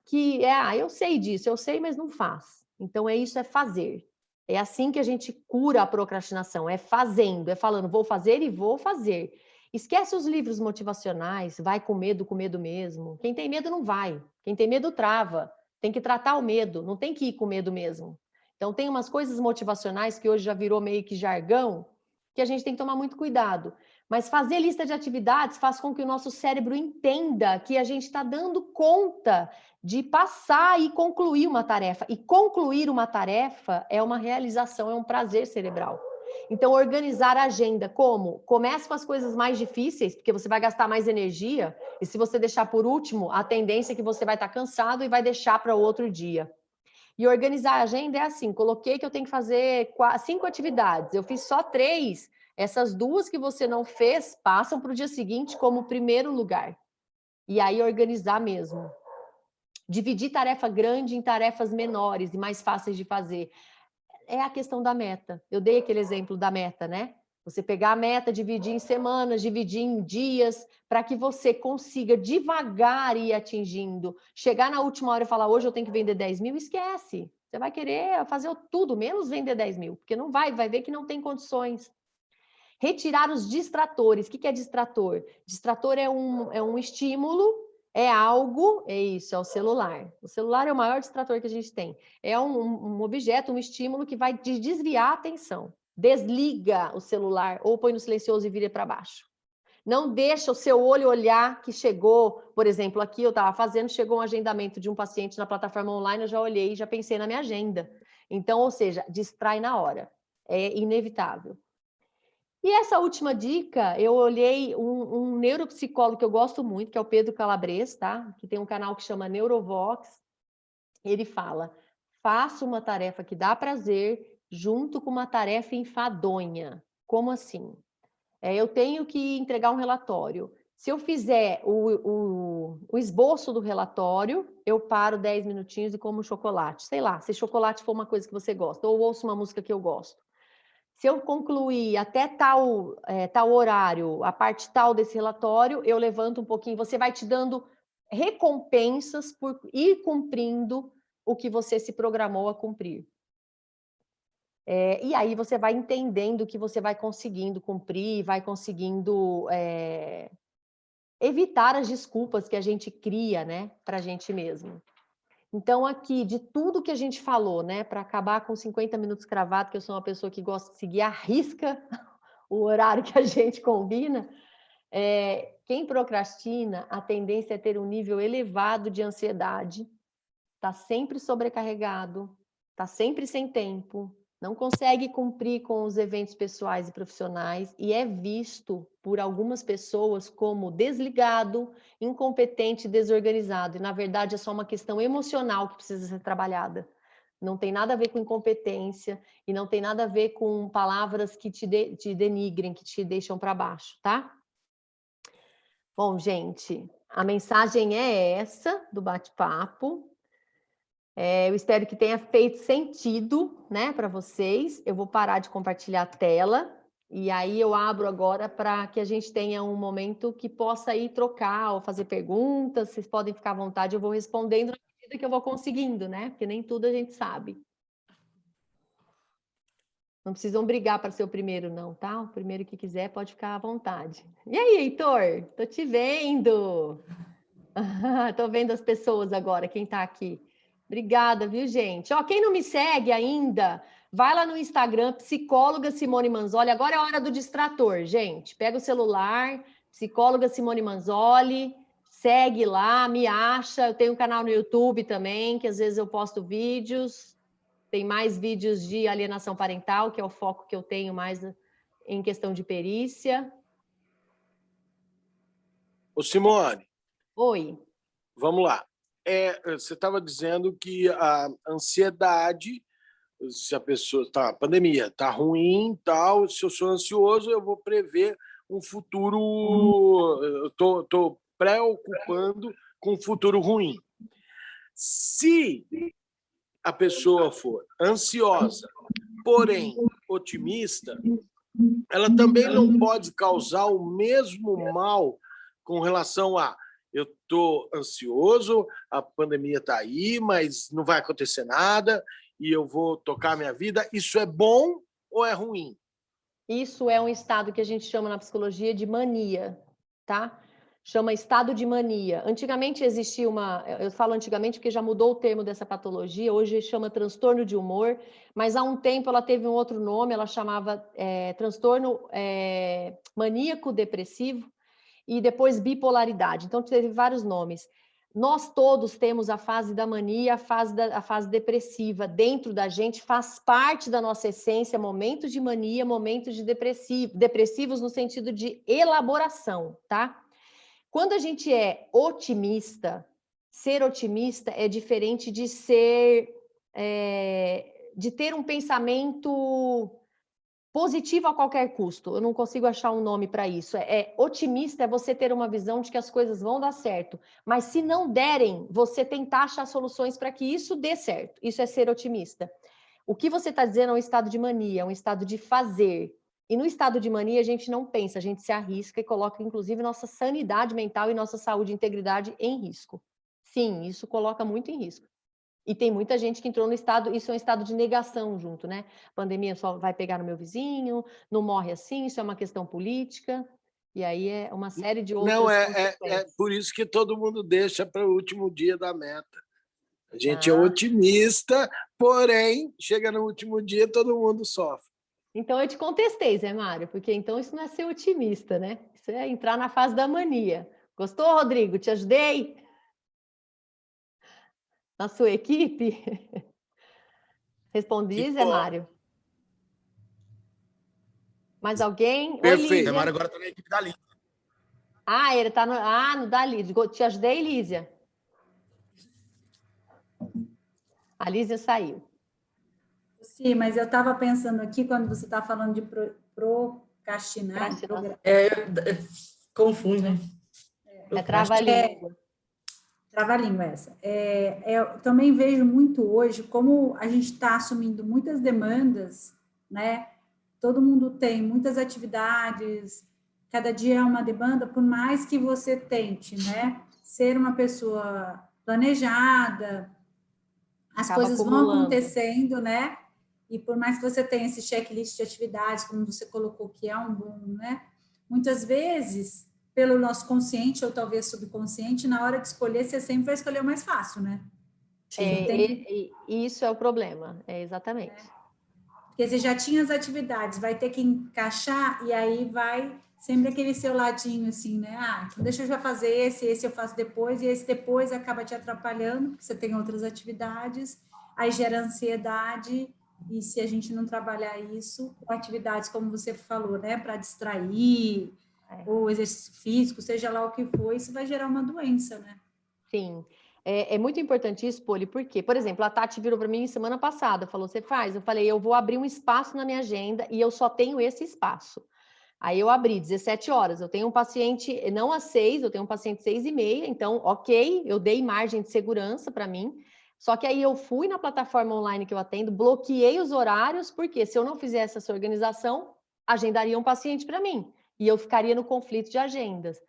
que eu sei disso, eu sei, mas não faz. Então, isso é fazer. É assim que a gente cura a procrastinação, é fazendo, é falando, vou fazer e vou fazer. Esquece os livros motivacionais, vai com medo mesmo. Quem tem medo não vai, quem tem medo trava. Tem que tratar o medo, não tem que ir com medo mesmo. Então, tem umas coisas motivacionais que hoje já virou meio que jargão, que a gente tem que tomar muito cuidado. Mas fazer lista de atividades faz com que o nosso cérebro entenda que a gente está dando conta de passar e concluir uma tarefa. E concluir uma tarefa é uma realização, é um prazer cerebral. Então, organizar a agenda. Como? Comece com as coisas mais difíceis, porque você vai gastar mais energia. E se você deixar por último, a tendência é que você vai estar cansado e vai deixar para outro dia. E organizar a agenda é assim, coloquei que eu tenho que fazer 5 atividades. Eu fiz só 3. Essas 2 que você não fez, passam para o dia seguinte como primeiro lugar. E aí organizar mesmo. Dividir tarefa grande em tarefas menores e mais fáceis de fazer. É a questão da meta. Eu dei aquele exemplo da meta, né? Você pegar a meta, dividir em semanas, dividir em dias, para que você consiga devagar ir atingindo. Chegar na última hora e falar, hoje eu tenho que vender 10 mil, esquece. Você vai querer fazer tudo, menos vender 10 mil, porque não vai ver que não tem condições. Retirar os distratores. O que é distrator? Distrator é um estímulo, é algo, é o celular. O celular é o maior distrator que a gente tem. É um objeto, um estímulo que vai desviar a atenção. Desliga o celular ou põe no silencioso e vira para baixo. Não deixa o seu olho olhar que chegou, por exemplo, aqui eu estava fazendo, chegou um agendamento de um paciente na plataforma online, eu já olhei e já pensei na minha agenda. Então, ou seja, distrai na hora. É inevitável. E essa última dica, eu olhei um neuropsicólogo que eu gosto muito, que é o Pedro Calabres, tá? Que tem um canal que chama Neurovox. Ele fala, faça uma tarefa que dá prazer junto com uma tarefa enfadonha. Como assim? Eu tenho que entregar um relatório. Se eu fizer o esboço do relatório, eu paro 10 minutinhos e como chocolate. Sei lá, se chocolate for uma coisa que você gosta, ou ouço uma música que eu gosto. Se eu concluir até tal horário, a parte tal desse relatório, eu levanto um pouquinho. Você vai te dando recompensas por ir cumprindo o que você se programou a cumprir. E aí você vai entendendo que você vai conseguindo cumprir, vai conseguindo evitar as desculpas que a gente cria, né, para a gente mesmo. Então, aqui, de tudo que a gente falou, né, para acabar com 50 minutos cravado, que eu sou uma pessoa que gosta de seguir à risca o horário que a gente combina, quem procrastina, a tendência é ter um nível elevado de ansiedade, está sempre sobrecarregado, está sempre sem tempo, não consegue cumprir com os eventos pessoais e profissionais e é visto por algumas pessoas como desligado, incompetente, desorganizado. E, na verdade, é só uma questão emocional que precisa ser trabalhada. Não tem nada a ver com incompetência e não tem nada a ver com palavras que te denigrem, que te deixam para baixo, tá? Bom, gente, a mensagem é essa do bate-papo. Eu espero que tenha feito sentido, né, para vocês. Eu vou parar de compartilhar a tela e aí eu abro agora para que a gente tenha um momento que possa ir trocar ou fazer perguntas. Vocês podem ficar à vontade, eu vou respondendo na medida que eu vou conseguindo, né? Porque nem tudo a gente sabe. Não precisam brigar para ser o primeiro, não, tá? O primeiro que quiser pode ficar à vontade. E aí, Heitor? Tô te vendo. Tô vendo as pessoas agora, quem tá aqui. Obrigada, viu, gente? Ó, quem não me segue ainda, vai lá no Instagram, psicóloga Simone Manzoli. Agora é a hora do distrator, gente. Pega o celular, psicóloga Simone Manzoli, segue lá, me acha. Eu tenho um canal no YouTube também, que às vezes eu posto vídeos. Tem mais vídeos de alienação parental, que é o foco que eu tenho mais em questão de perícia.
Ô, Simone.
Oi.
Vamos lá. Você estava dizendo que a ansiedade, se a pessoa a pandemia está ruim, tal, se eu sou ansioso, eu vou prever um futuro, eu estou preocupando com um futuro ruim. Se a pessoa for ansiosa, porém otimista, ela também não pode causar o mesmo mal com relação a eu estou ansioso, a pandemia está aí, mas não vai acontecer nada e eu vou tocar minha vida. Isso é bom ou é ruim?
Isso é um estado que a gente chama na psicologia de mania, tá? Chama estado de mania. Antigamente existia eu falo antigamente porque já mudou o termo dessa patologia, hoje chama transtorno de humor, mas há um tempo ela teve um outro nome, ela chamava transtorno maníaco-depressivo, e depois bipolaridade. Então, teve vários nomes. Nós todos temos a fase da mania, a fase depressiva. Dentro da gente faz parte da nossa essência momentos de mania, momentos de depressivos no sentido de elaboração, tá? Quando a gente é otimista, ser otimista é diferente de de ter um pensamento positivo a qualquer custo. Eu não consigo achar um nome para isso. Otimista é você ter uma visão de que as coisas vão dar certo. Mas se não derem, você tentar achar soluções para que isso dê certo. Isso é ser otimista. O que você está dizendo é um estado de mania, é um estado de fazer. E no estado de mania a gente não pensa, a gente se arrisca e coloca, inclusive, nossa sanidade mental e nossa saúde e integridade em risco. Sim, isso coloca muito em risco. E tem muita gente que entrou no estado, isso é um estado de negação junto, né? A pandemia só vai pegar no meu vizinho, não morre assim, isso é uma questão política, e aí é uma série de outras consequências.
É por isso que todo mundo deixa para o último dia da meta. A gente é otimista, porém, chega no último dia, todo mundo sofre.
Então eu te contestei, Zé Mário, porque então isso não é ser otimista, né? Isso é entrar na fase da mania. Gostou, Rodrigo? Te ajudei? Na sua equipe? Respondi, Zé Mário? Mais alguém? Oi,
Perfeito.
Lízia.
Demara agora está na equipe da Lídia.
Ah, ele está no da Lízia. Te ajudei, Lízia? A Lízia saiu.
Sim, mas eu estava pensando aqui, quando você está falando de procrastinar,
Confunde, né?
É trava-língua.
Trava-língua essa. Eu também vejo muito hoje como a gente está assumindo muitas demandas, né? Todo mundo tem muitas atividades, cada dia é uma demanda, por mais que você tente, né? Ser uma pessoa planejada, as
Acaba
coisas vão
acumulando.
acontecendo, né? E por mais que você tenha esse checklist de atividades, como você colocou, que é um bom, né? Muitas vezes, pelo nosso consciente ou talvez subconsciente, na hora de escolher, você sempre vai escolher o mais fácil, né?
Isso é o problema, exatamente.
Porque você já tinha as atividades, vai ter que encaixar, e aí vai sempre aquele seu ladinho, assim, né? Ah, então deixa eu já fazer esse eu faço depois, e esse depois acaba te atrapalhando, porque você tem outras atividades, aí gera ansiedade, e se a gente não trabalhar isso com atividades, como você falou, né? Para distrair, ou exercício físico, seja lá o que for, isso vai gerar uma doença, né?
Sim. É muito importante isso, Poli, porque, por exemplo, a Tati virou para mim semana passada, falou, você faz? Eu falei, eu vou abrir um espaço na minha agenda e eu só tenho esse espaço. Aí eu abri 17 horas, eu tenho um paciente, não às 6, eu tenho um paciente 6h30, então, ok, eu dei margem de segurança para mim, só que aí eu fui na plataforma online que eu atendo, bloqueei os horários, porque se eu não fizesse essa organização, agendaria um paciente para mim, e eu ficaria no conflito de agendas.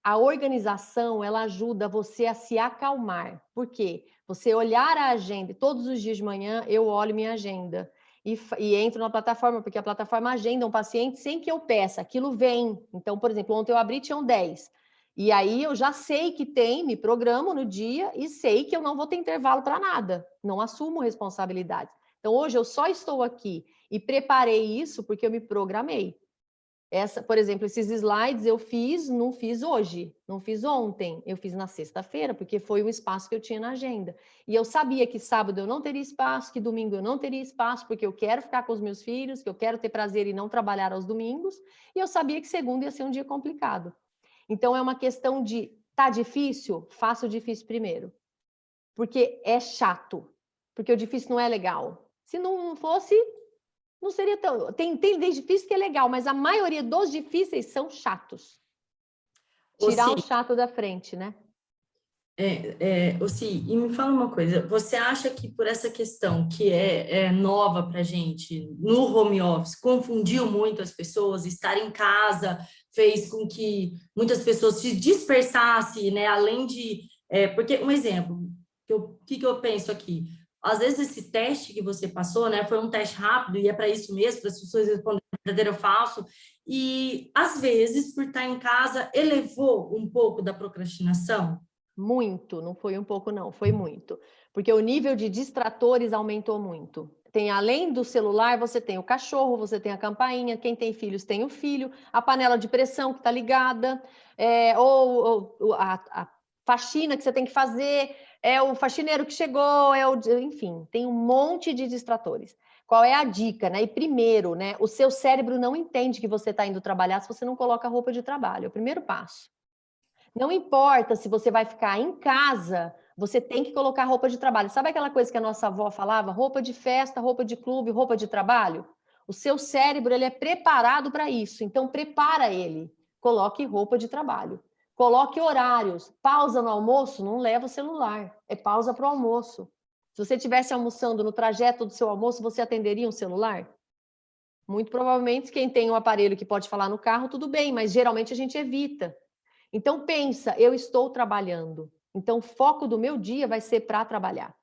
A organização, ela ajuda você a se acalmar. Por quê? Você olhar a agenda, todos os dias de manhã eu olho minha agenda e entro na plataforma, porque a plataforma agenda um paciente sem que eu peça, aquilo vem. Então, por exemplo, ontem eu abri, tinham 10. E aí eu já sei que tem, me programo no dia e sei que eu não vou ter intervalo para nada. Não assumo responsabilidades. Então, hoje eu só estou aqui e preparei isso porque eu me programei. Por exemplo, esses slides eu fiz, não fiz hoje, não fiz ontem, eu fiz na sexta-feira, porque foi um espaço que eu tinha na agenda. E eu sabia que sábado eu não teria espaço, que domingo eu não teria espaço, porque eu quero ficar com os meus filhos, que eu quero ter prazer e não trabalhar aos domingos, e eu sabia que segunda ia ser um dia complicado. Então, é uma questão de, tá difícil? Faça o difícil primeiro. Porque é chato, porque o difícil não é legal. Se não fosse... não seria tão... Tem difícil que é legal, mas a maioria dos difíceis são chatos. Tirar o chato da frente, né?
E me fala uma coisa, você acha que por essa questão que é nova para a gente, no home office, confundiu muito as pessoas, estar em casa fez com que muitas pessoas se dispersassem, né? Além de... porque, um exemplo, o que eu penso aqui? Às vezes esse teste que você passou, né, foi um teste rápido e é para isso mesmo, para as pessoas responderem verdadeiro ou falso, e às vezes, por estar em casa, elevou um pouco da procrastinação?
Muito, não foi um pouco não, foi muito. Porque o nível de distratores aumentou muito. Tem, além do celular, você tem o cachorro, você tem a campainha, quem tem filhos tem o filho, a panela de pressão que está ligada, ou a faxina que você tem que fazer, é o faxineiro que chegou, enfim, tem um monte de distratores. Qual é a dica, né? E primeiro, né, o seu cérebro não entende que você está indo trabalhar se você não coloca roupa de trabalho, é o primeiro passo. Não importa se você vai ficar em casa, você tem que colocar roupa de trabalho. Sabe aquela coisa que a nossa avó falava? Roupa de festa, roupa de clube, roupa de trabalho? O seu cérebro, ele é preparado para isso, então prepara ele. Coloque roupa de trabalho. Coloque horários. Pausa no almoço, não leva o celular. É pausa para o almoço. Se você estivesse almoçando no trajeto do seu almoço, você atenderia um celular? Muito provavelmente, quem tem um aparelho que pode falar no carro, tudo bem, mas geralmente a gente evita. Então, pensa, eu estou trabalhando. Então, o foco do meu dia vai ser para trabalhar.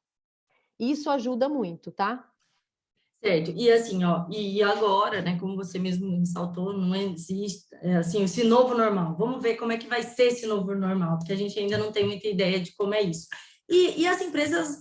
Isso ajuda muito, tá?
Certo. E assim, ó, e agora, né, como você mesmo ressaltou, não existe, assim, esse novo normal. Vamos ver como é que vai ser esse novo normal, porque a gente ainda não tem muita ideia de como é isso. E as empresas,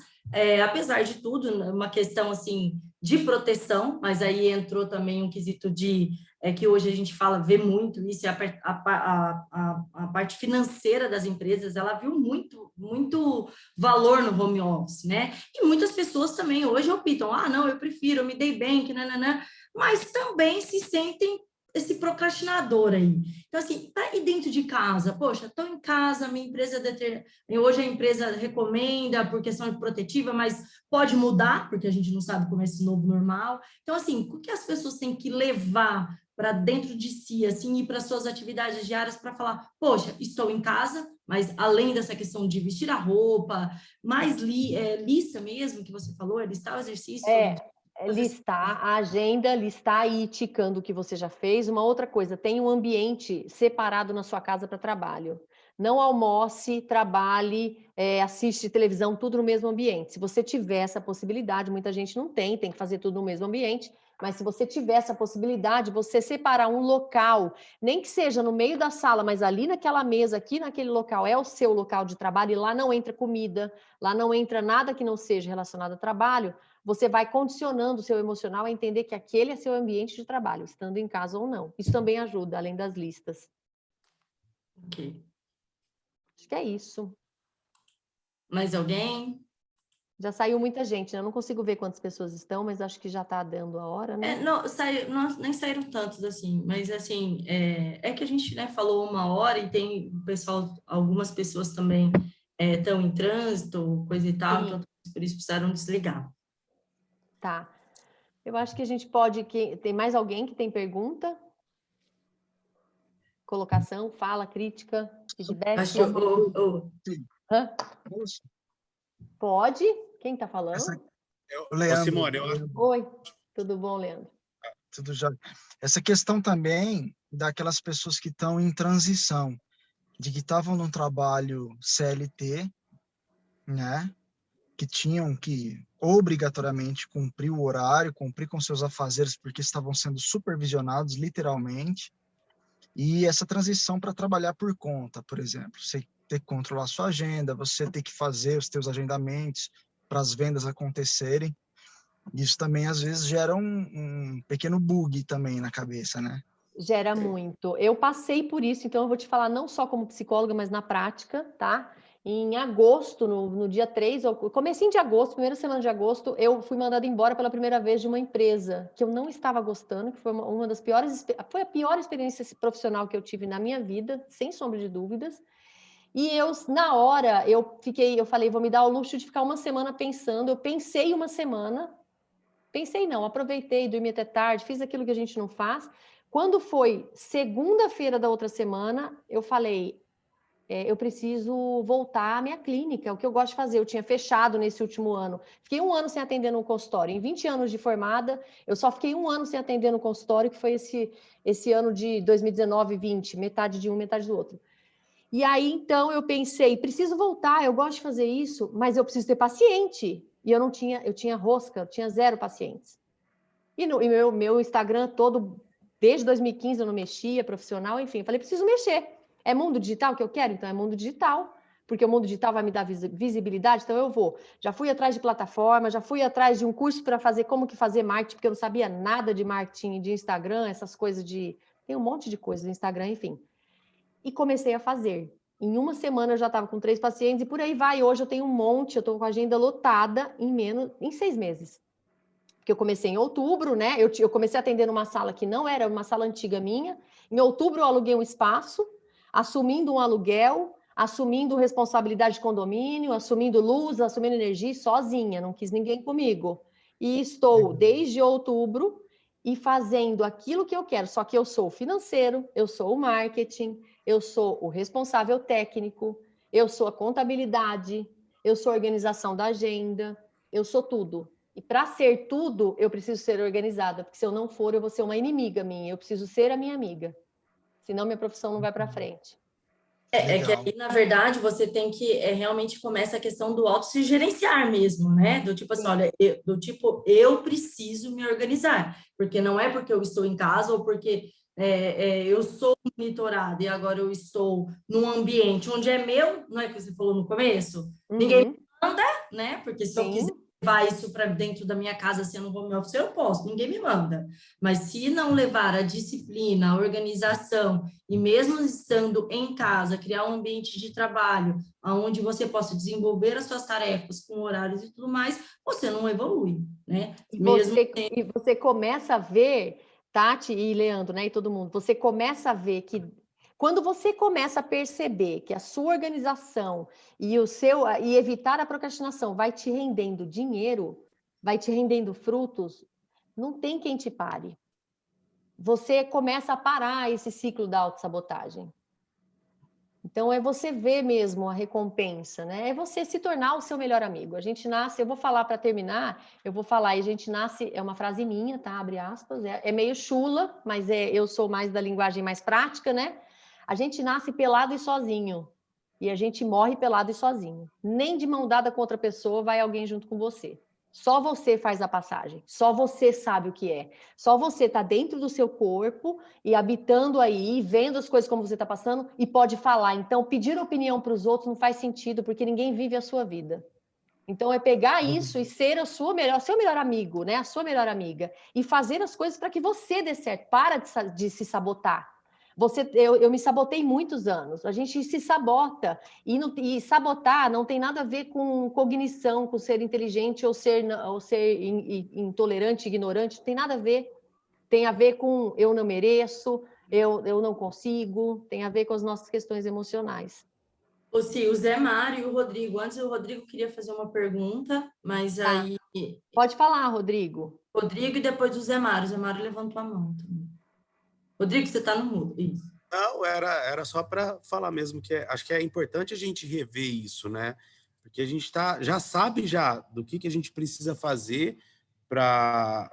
apesar de tudo, uma questão, assim, de proteção, mas aí entrou também um quesito de... que hoje a gente vê muito isso, a parte financeira das empresas, ela viu muito valor no home office, né? E muitas pessoas também hoje optam, não, eu prefiro, eu me dei bem, que nananã, mas também se sentem esse procrastinador aí. Então, assim, tá aí dentro de casa, poxa, estou em casa, minha empresa hoje a empresa recomenda por questão protetiva, mas pode mudar, porque a gente não sabe como é esse novo normal. Então, assim, o que as pessoas têm que levar para dentro de si, assim, ir para suas atividades diárias para falar, poxa, estou em casa, mas além dessa questão de vestir a roupa, mais lista mesmo, que você falou, listar o exercício.
Listar a agenda, listar e ir ticando o que você já fez. Uma outra coisa, tem um ambiente separado na sua casa para trabalho. Não almoce, trabalhe, assiste televisão, tudo no mesmo ambiente. Se você tiver essa possibilidade, muita gente não tem que fazer tudo no mesmo ambiente, mas se você tiver essa possibilidade, você separar um local, nem que seja no meio da sala, mas ali naquela mesa, aqui naquele local, é o seu local de trabalho, e lá não entra comida, lá não entra nada que não seja relacionado ao trabalho, você vai condicionando o seu emocional a entender que aquele é seu ambiente de trabalho, estando em casa ou não. Isso também ajuda, além das listas.
Ok.
Acho que é isso.
Mais alguém?
Já saiu muita gente, né? Eu não consigo ver quantas pessoas estão, mas acho que já está dando a hora, né?
Nem saíram tantos assim, mas assim, é que a gente, né, falou 1 hora e tem o pessoal, algumas pessoas também estão em trânsito, coisa e tal, então por isso precisaram desligar.
Tá. Eu acho que a gente pode... Tem mais alguém que tem pergunta? Colocação, fala, crítica, feedback?
Acho que
Hã? Pode? Quem está falando?
Leandro.
Simone,
Oi, tudo bom, Leandro?
Tudo já. Essa questão também daquelas pessoas que estão em transição, de que estavam num trabalho CLT, né? Que tinham que obrigatoriamente cumprir o horário, cumprir com seus afazeres, porque estavam sendo supervisionados, literalmente. E essa transição para trabalhar por conta, por exemplo, você ter que controlar sua agenda, você ter que fazer os seus agendamentos para as vendas acontecerem. Isso também, às vezes, gera um pequeno bug também na cabeça, né?
Gera muito. Eu passei por isso, então eu vou te falar não só como psicóloga, mas na prática, tá? Em agosto, no dia 3, comecinho de agosto, primeira semana de agosto, eu fui mandada embora pela primeira vez de uma empresa que eu não estava gostando, que foi uma das piores, foi a pior experiência profissional que eu tive na minha vida, sem sombra de dúvidas. E na hora, eu falei, vou me dar o luxo de ficar uma semana pensando. Eu pensei uma semana, aproveitei, dormi até tarde, fiz aquilo que a gente não faz. Quando foi segunda-feira da outra semana, eu falei, eu preciso voltar à minha clínica, o que eu gosto de fazer. Eu tinha fechado nesse último ano. Fiquei 1 ano sem atender no consultório. Em 20 anos de formada, eu só fiquei 1 ano sem atender no consultório, que foi esse ano de 2019 e 20, metade de um, metade do outro. E aí, então, eu pensei, preciso voltar, eu gosto de fazer isso, mas eu preciso ter paciente. E eu tinha rosca, eu tinha 0 pacientes. E meu Instagram todo, desde 2015 eu não mexia, profissional, enfim. Eu falei, preciso mexer. É mundo digital que eu quero? Então é mundo digital, porque o mundo digital vai me dar visibilidade, então eu vou. Já fui atrás de plataforma, já fui atrás de um curso para fazer como que fazer marketing, porque eu não sabia nada de marketing, de Instagram, essas coisas tem um monte de coisas no Instagram, enfim. E comecei a fazer. Em 1 semana eu já estava com 3 pacientes e por aí vai. Hoje eu tenho um monte, eu estou com a agenda lotada em 6 meses. Porque eu comecei em outubro, né? Eu comecei a atender numa sala que não era uma sala antiga minha. Em outubro eu aluguei um espaço, assumindo um aluguel, assumindo responsabilidade de condomínio, assumindo luz, assumindo energia, sozinha, não quis ninguém comigo. E estou desde outubro e fazendo aquilo que eu quero, só que eu sou o financeiro, eu sou o marketing, eu sou o responsável técnico, eu sou a contabilidade, eu sou a organização da agenda, eu sou tudo. E para ser tudo, eu preciso ser organizada, porque se eu não for, eu vou ser uma inimiga minha, eu preciso ser a minha amiga. Senão minha profissão não vai para frente.
Que aí, na verdade, você tem que realmente começa a questão do auto se gerenciar mesmo, né? Do tipo assim, olha, eu preciso me organizar, porque não é porque eu estou em casa ou porque eu sou monitorada e agora eu estou num ambiente onde é meu, não é que você falou no começo? Ninguém me manda, né? Porque se eu quiser levar isso para dentro da minha casa sendo home office, eu posso, ninguém me manda. Mas se não levar a disciplina, a organização, e mesmo estando em casa, criar um ambiente de trabalho onde você possa desenvolver as suas tarefas com horários e tudo mais, você não evolui, né?
E você começa a ver Tati e Leandro, né, e todo mundo, você começa a ver que quando você começa a perceber que a sua organização e evitar a procrastinação vai te rendendo dinheiro, vai te rendendo frutos, não tem quem te pare. Você começa a parar esse ciclo da autossabotagem. Então, é você ver mesmo a recompensa, né? É você se tornar o seu melhor amigo. A gente nasce, eu vou falar para terminar, eu vou falar, e a gente nasce, é uma frase minha, tá? Abre aspas, é meio chula, mas eu sou mais da linguagem mais prática, né? A gente nasce pelado e sozinho, e a gente morre pelado e sozinho. Nem de mão dada com outra pessoa vai alguém junto com você. Só você faz a passagem, só você sabe o que é. Só você está dentro do seu corpo e habitando aí, vendo as coisas como você está passando e pode falar. Então, pedir opinião para os outros não faz sentido, porque ninguém vive a sua vida. Então, é pegar isso e ser seu melhor amigo, né? A sua melhor amiga. E fazer as coisas para que você dê certo. Para de se sabotar. Eu me sabotei muitos anos. A gente se sabota. E sabotar não tem nada a ver com cognição, com ser inteligente ou ser intolerante, ignorante. Não tem nada a ver. Tem a ver com eu não mereço, eu não consigo. Tem a ver com as nossas questões emocionais.
Sim, o Zé Mário e o Rodrigo. Antes, o Rodrigo queria fazer uma pergunta, mas aí...
Pode falar, Rodrigo.
Rodrigo e depois o Zé Mário. O Zé Mário levantou a mão também. Rodrigo, você está no mudo. Isso.
Não, era só para falar mesmo que acho que é importante a gente rever isso, né? Porque a gente já sabe do que a gente precisa fazer para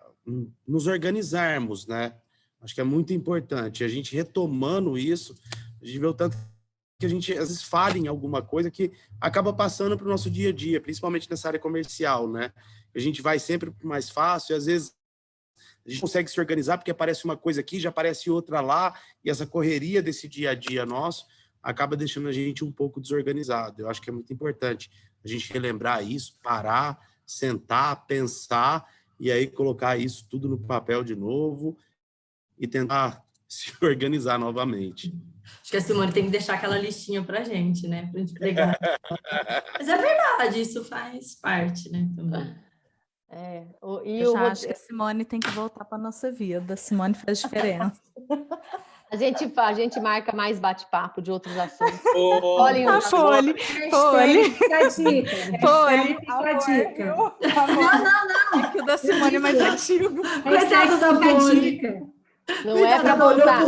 nos organizarmos, né? Acho que é muito importante. A gente retomando isso, a gente vê o tanto que a gente, às vezes, falha em alguma coisa que acaba passando para o nosso dia a dia, principalmente nessa área comercial, né? A gente vai sempre para o mais fácil, e às vezes a gente consegue se organizar porque aparece uma coisa aqui, já aparece outra lá, e essa correria desse dia a dia nosso acaba deixando a gente um pouco desorganizado. Eu acho que é muito importante a gente relembrar isso, parar, sentar, pensar, e aí colocar isso tudo no papel de novo e tentar se organizar novamente.
Acho que a Simone tem que deixar aquela listinha para a gente, né? Para a gente pegar. Mas é verdade, isso faz parte, né? Também.
Eu já acho que a Simone tem que voltar para a nossa vida. A Simone faz diferença.
A gente marca mais bate-papo de outros assuntos.
Olhem a Fole.
Fica a dica. Fica a dica.
Não. É que o da Simone é mais antigo.
Coitado da dica.
Não é para voltar.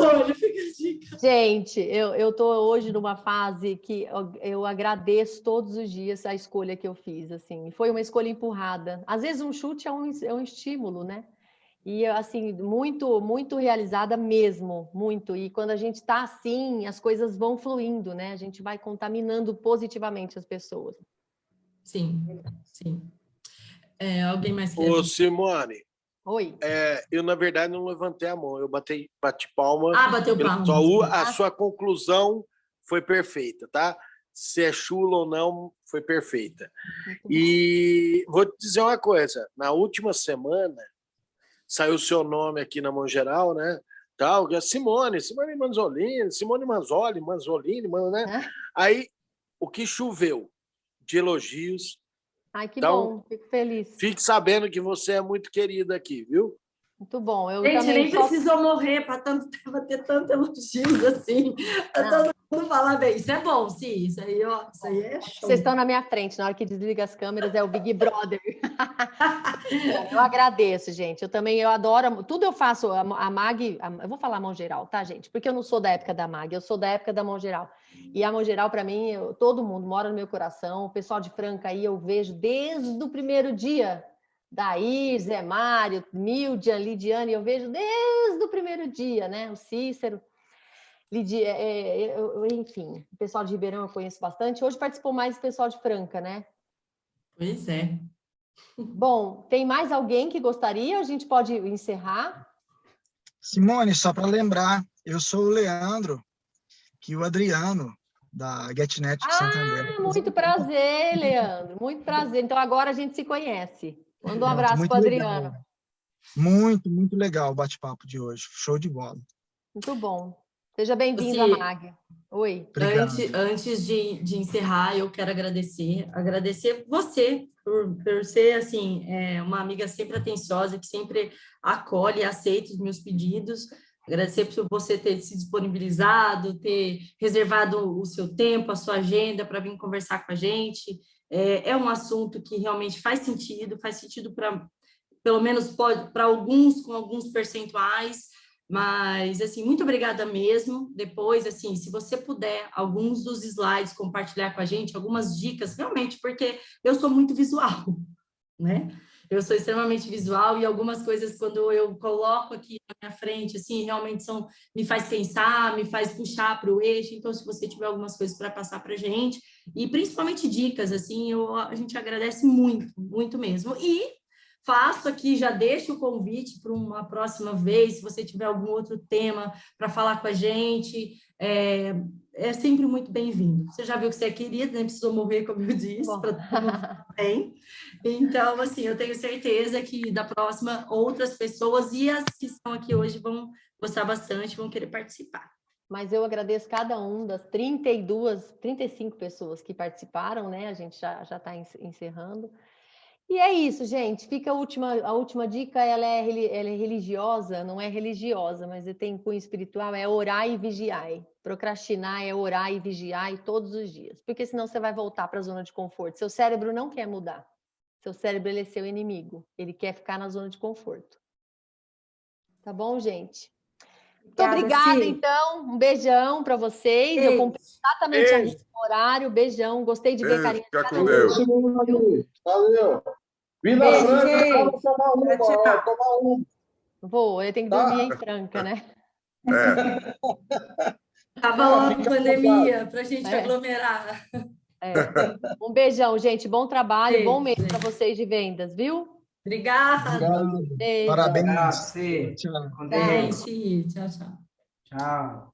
Gente, eu estou hoje numa fase que eu agradeço todos os dias a escolha que eu fiz. Assim, foi uma escolha empurrada. Às vezes um chute é um estímulo, né? E assim, muito, muito realizada mesmo, muito. E quando a gente está assim, as coisas vão fluindo, né? A gente vai contaminando positivamente as pessoas.
Sim. Alguém mais quer?
Ô, Simone.
Oi.
Eu, na verdade, não levantei a mão, eu bati palma.
Bateu palma.
A sua conclusão foi perfeita, tá? Se é chula ou não, foi perfeita. E vou te dizer uma coisa, na última semana, saiu o seu nome aqui na Mão Geral, né? Tal, que é Simone Manzolini, né? Aí, o que choveu de elogios.
Ai, que bom, fico feliz.
Fique sabendo que você é muito querida aqui, viu?
Muito bom.
Gente, nem precisou morrer para ter tanto elogios assim. Todo mundo falar bem. Isso é bom, sim. Isso aí é show.
Vocês estão na minha frente. Na hora que desliga as câmeras, é o Big Brother. Eu agradeço, gente. Eu adoro. Tudo eu faço. A Mag... eu vou falar Mão Geral, tá, gente? Porque eu não sou da época da Mag. Eu sou da época da Mão Geral. E a Mão Geral, para mim, todo mundo mora no meu coração. O pessoal de Franca aí, eu vejo desde o primeiro dia. Daí, Zé Mário, Mildian, Lidiane, eu vejo desde o primeiro dia, né? O Cícero, enfim, o pessoal de Ribeirão eu conheço bastante. Hoje participou mais o pessoal de Franca, né?
Pois é.
Bom, tem mais alguém que gostaria? A gente pode encerrar?
Simone, só para lembrar, eu sou o Leandro, que o Adriano, da GetNet de Santander.
Muito prazer, Leandro, muito prazer. Então agora a gente se conhece. Manda um abraço para o Adriano.
Muito, muito legal o bate-papo de hoje. Show de bola.
Muito bom. Seja bem-vinda, Mag. Oi.
Antes de encerrar, eu quero agradecer você por ser, assim, uma amiga sempre atenciosa, que sempre acolhe e aceita os meus pedidos. Agradecer por você ter se disponibilizado, ter reservado o seu tempo, a sua agenda para vir conversar com a gente. É um assunto que realmente faz sentido para, pelo menos, para alguns, com alguns percentuais. Mas, assim, muito obrigada mesmo. Depois, assim, se você puder, alguns dos slides compartilhar com a gente, algumas dicas, realmente, porque eu sou muito visual, né? Eu sou extremamente visual e algumas coisas, quando eu coloco aqui na minha frente, assim, realmente me faz pensar, me faz puxar para o eixo. Então, se você tiver algumas coisas para passar para a gente, e principalmente dicas, assim, a gente agradece muito, muito mesmo. E faço aqui, já deixo o convite para uma próxima vez, se você tiver algum outro tema para falar com a gente, é sempre muito bem-vindo. Você já viu que você é querida, nem precisou morrer, como eu disse, para todo mundo ficar bem. Então, assim, eu tenho certeza que da próxima, outras pessoas e as que estão aqui hoje vão gostar bastante, vão querer participar.
Mas eu agradeço cada um das 35 pessoas que participaram, né? A gente já está encerrando. E é isso, gente. Fica a última dica, ela é religiosa, não é religiosa, mas tem cunho espiritual, é orar e vigiar. Procrastinar é orar e vigiar todos os dias, porque senão você vai voltar para a zona de conforto. Seu cérebro não quer mudar. Seu cérebro, ele é seu inimigo. Ele quer ficar na zona de conforto. Tá bom, gente? Muito obrigada, então. Um beijão para vocês. Eu cumpri exatamente o horário. Beijão. Gostei de ver carinha.
Fica com Deus.
Valeu. Vila Franca, vamos tomar um.
Vou, eu tenho que dormir em Franca, né?
Tava lá na pandemia para a gente aglomerar.
Um beijão, gente. Bom trabalho, bom mês para vocês de vendas, viu?
Obrigada.
Parabéns.
Tchau.
Tchau, tchau.
Tchau.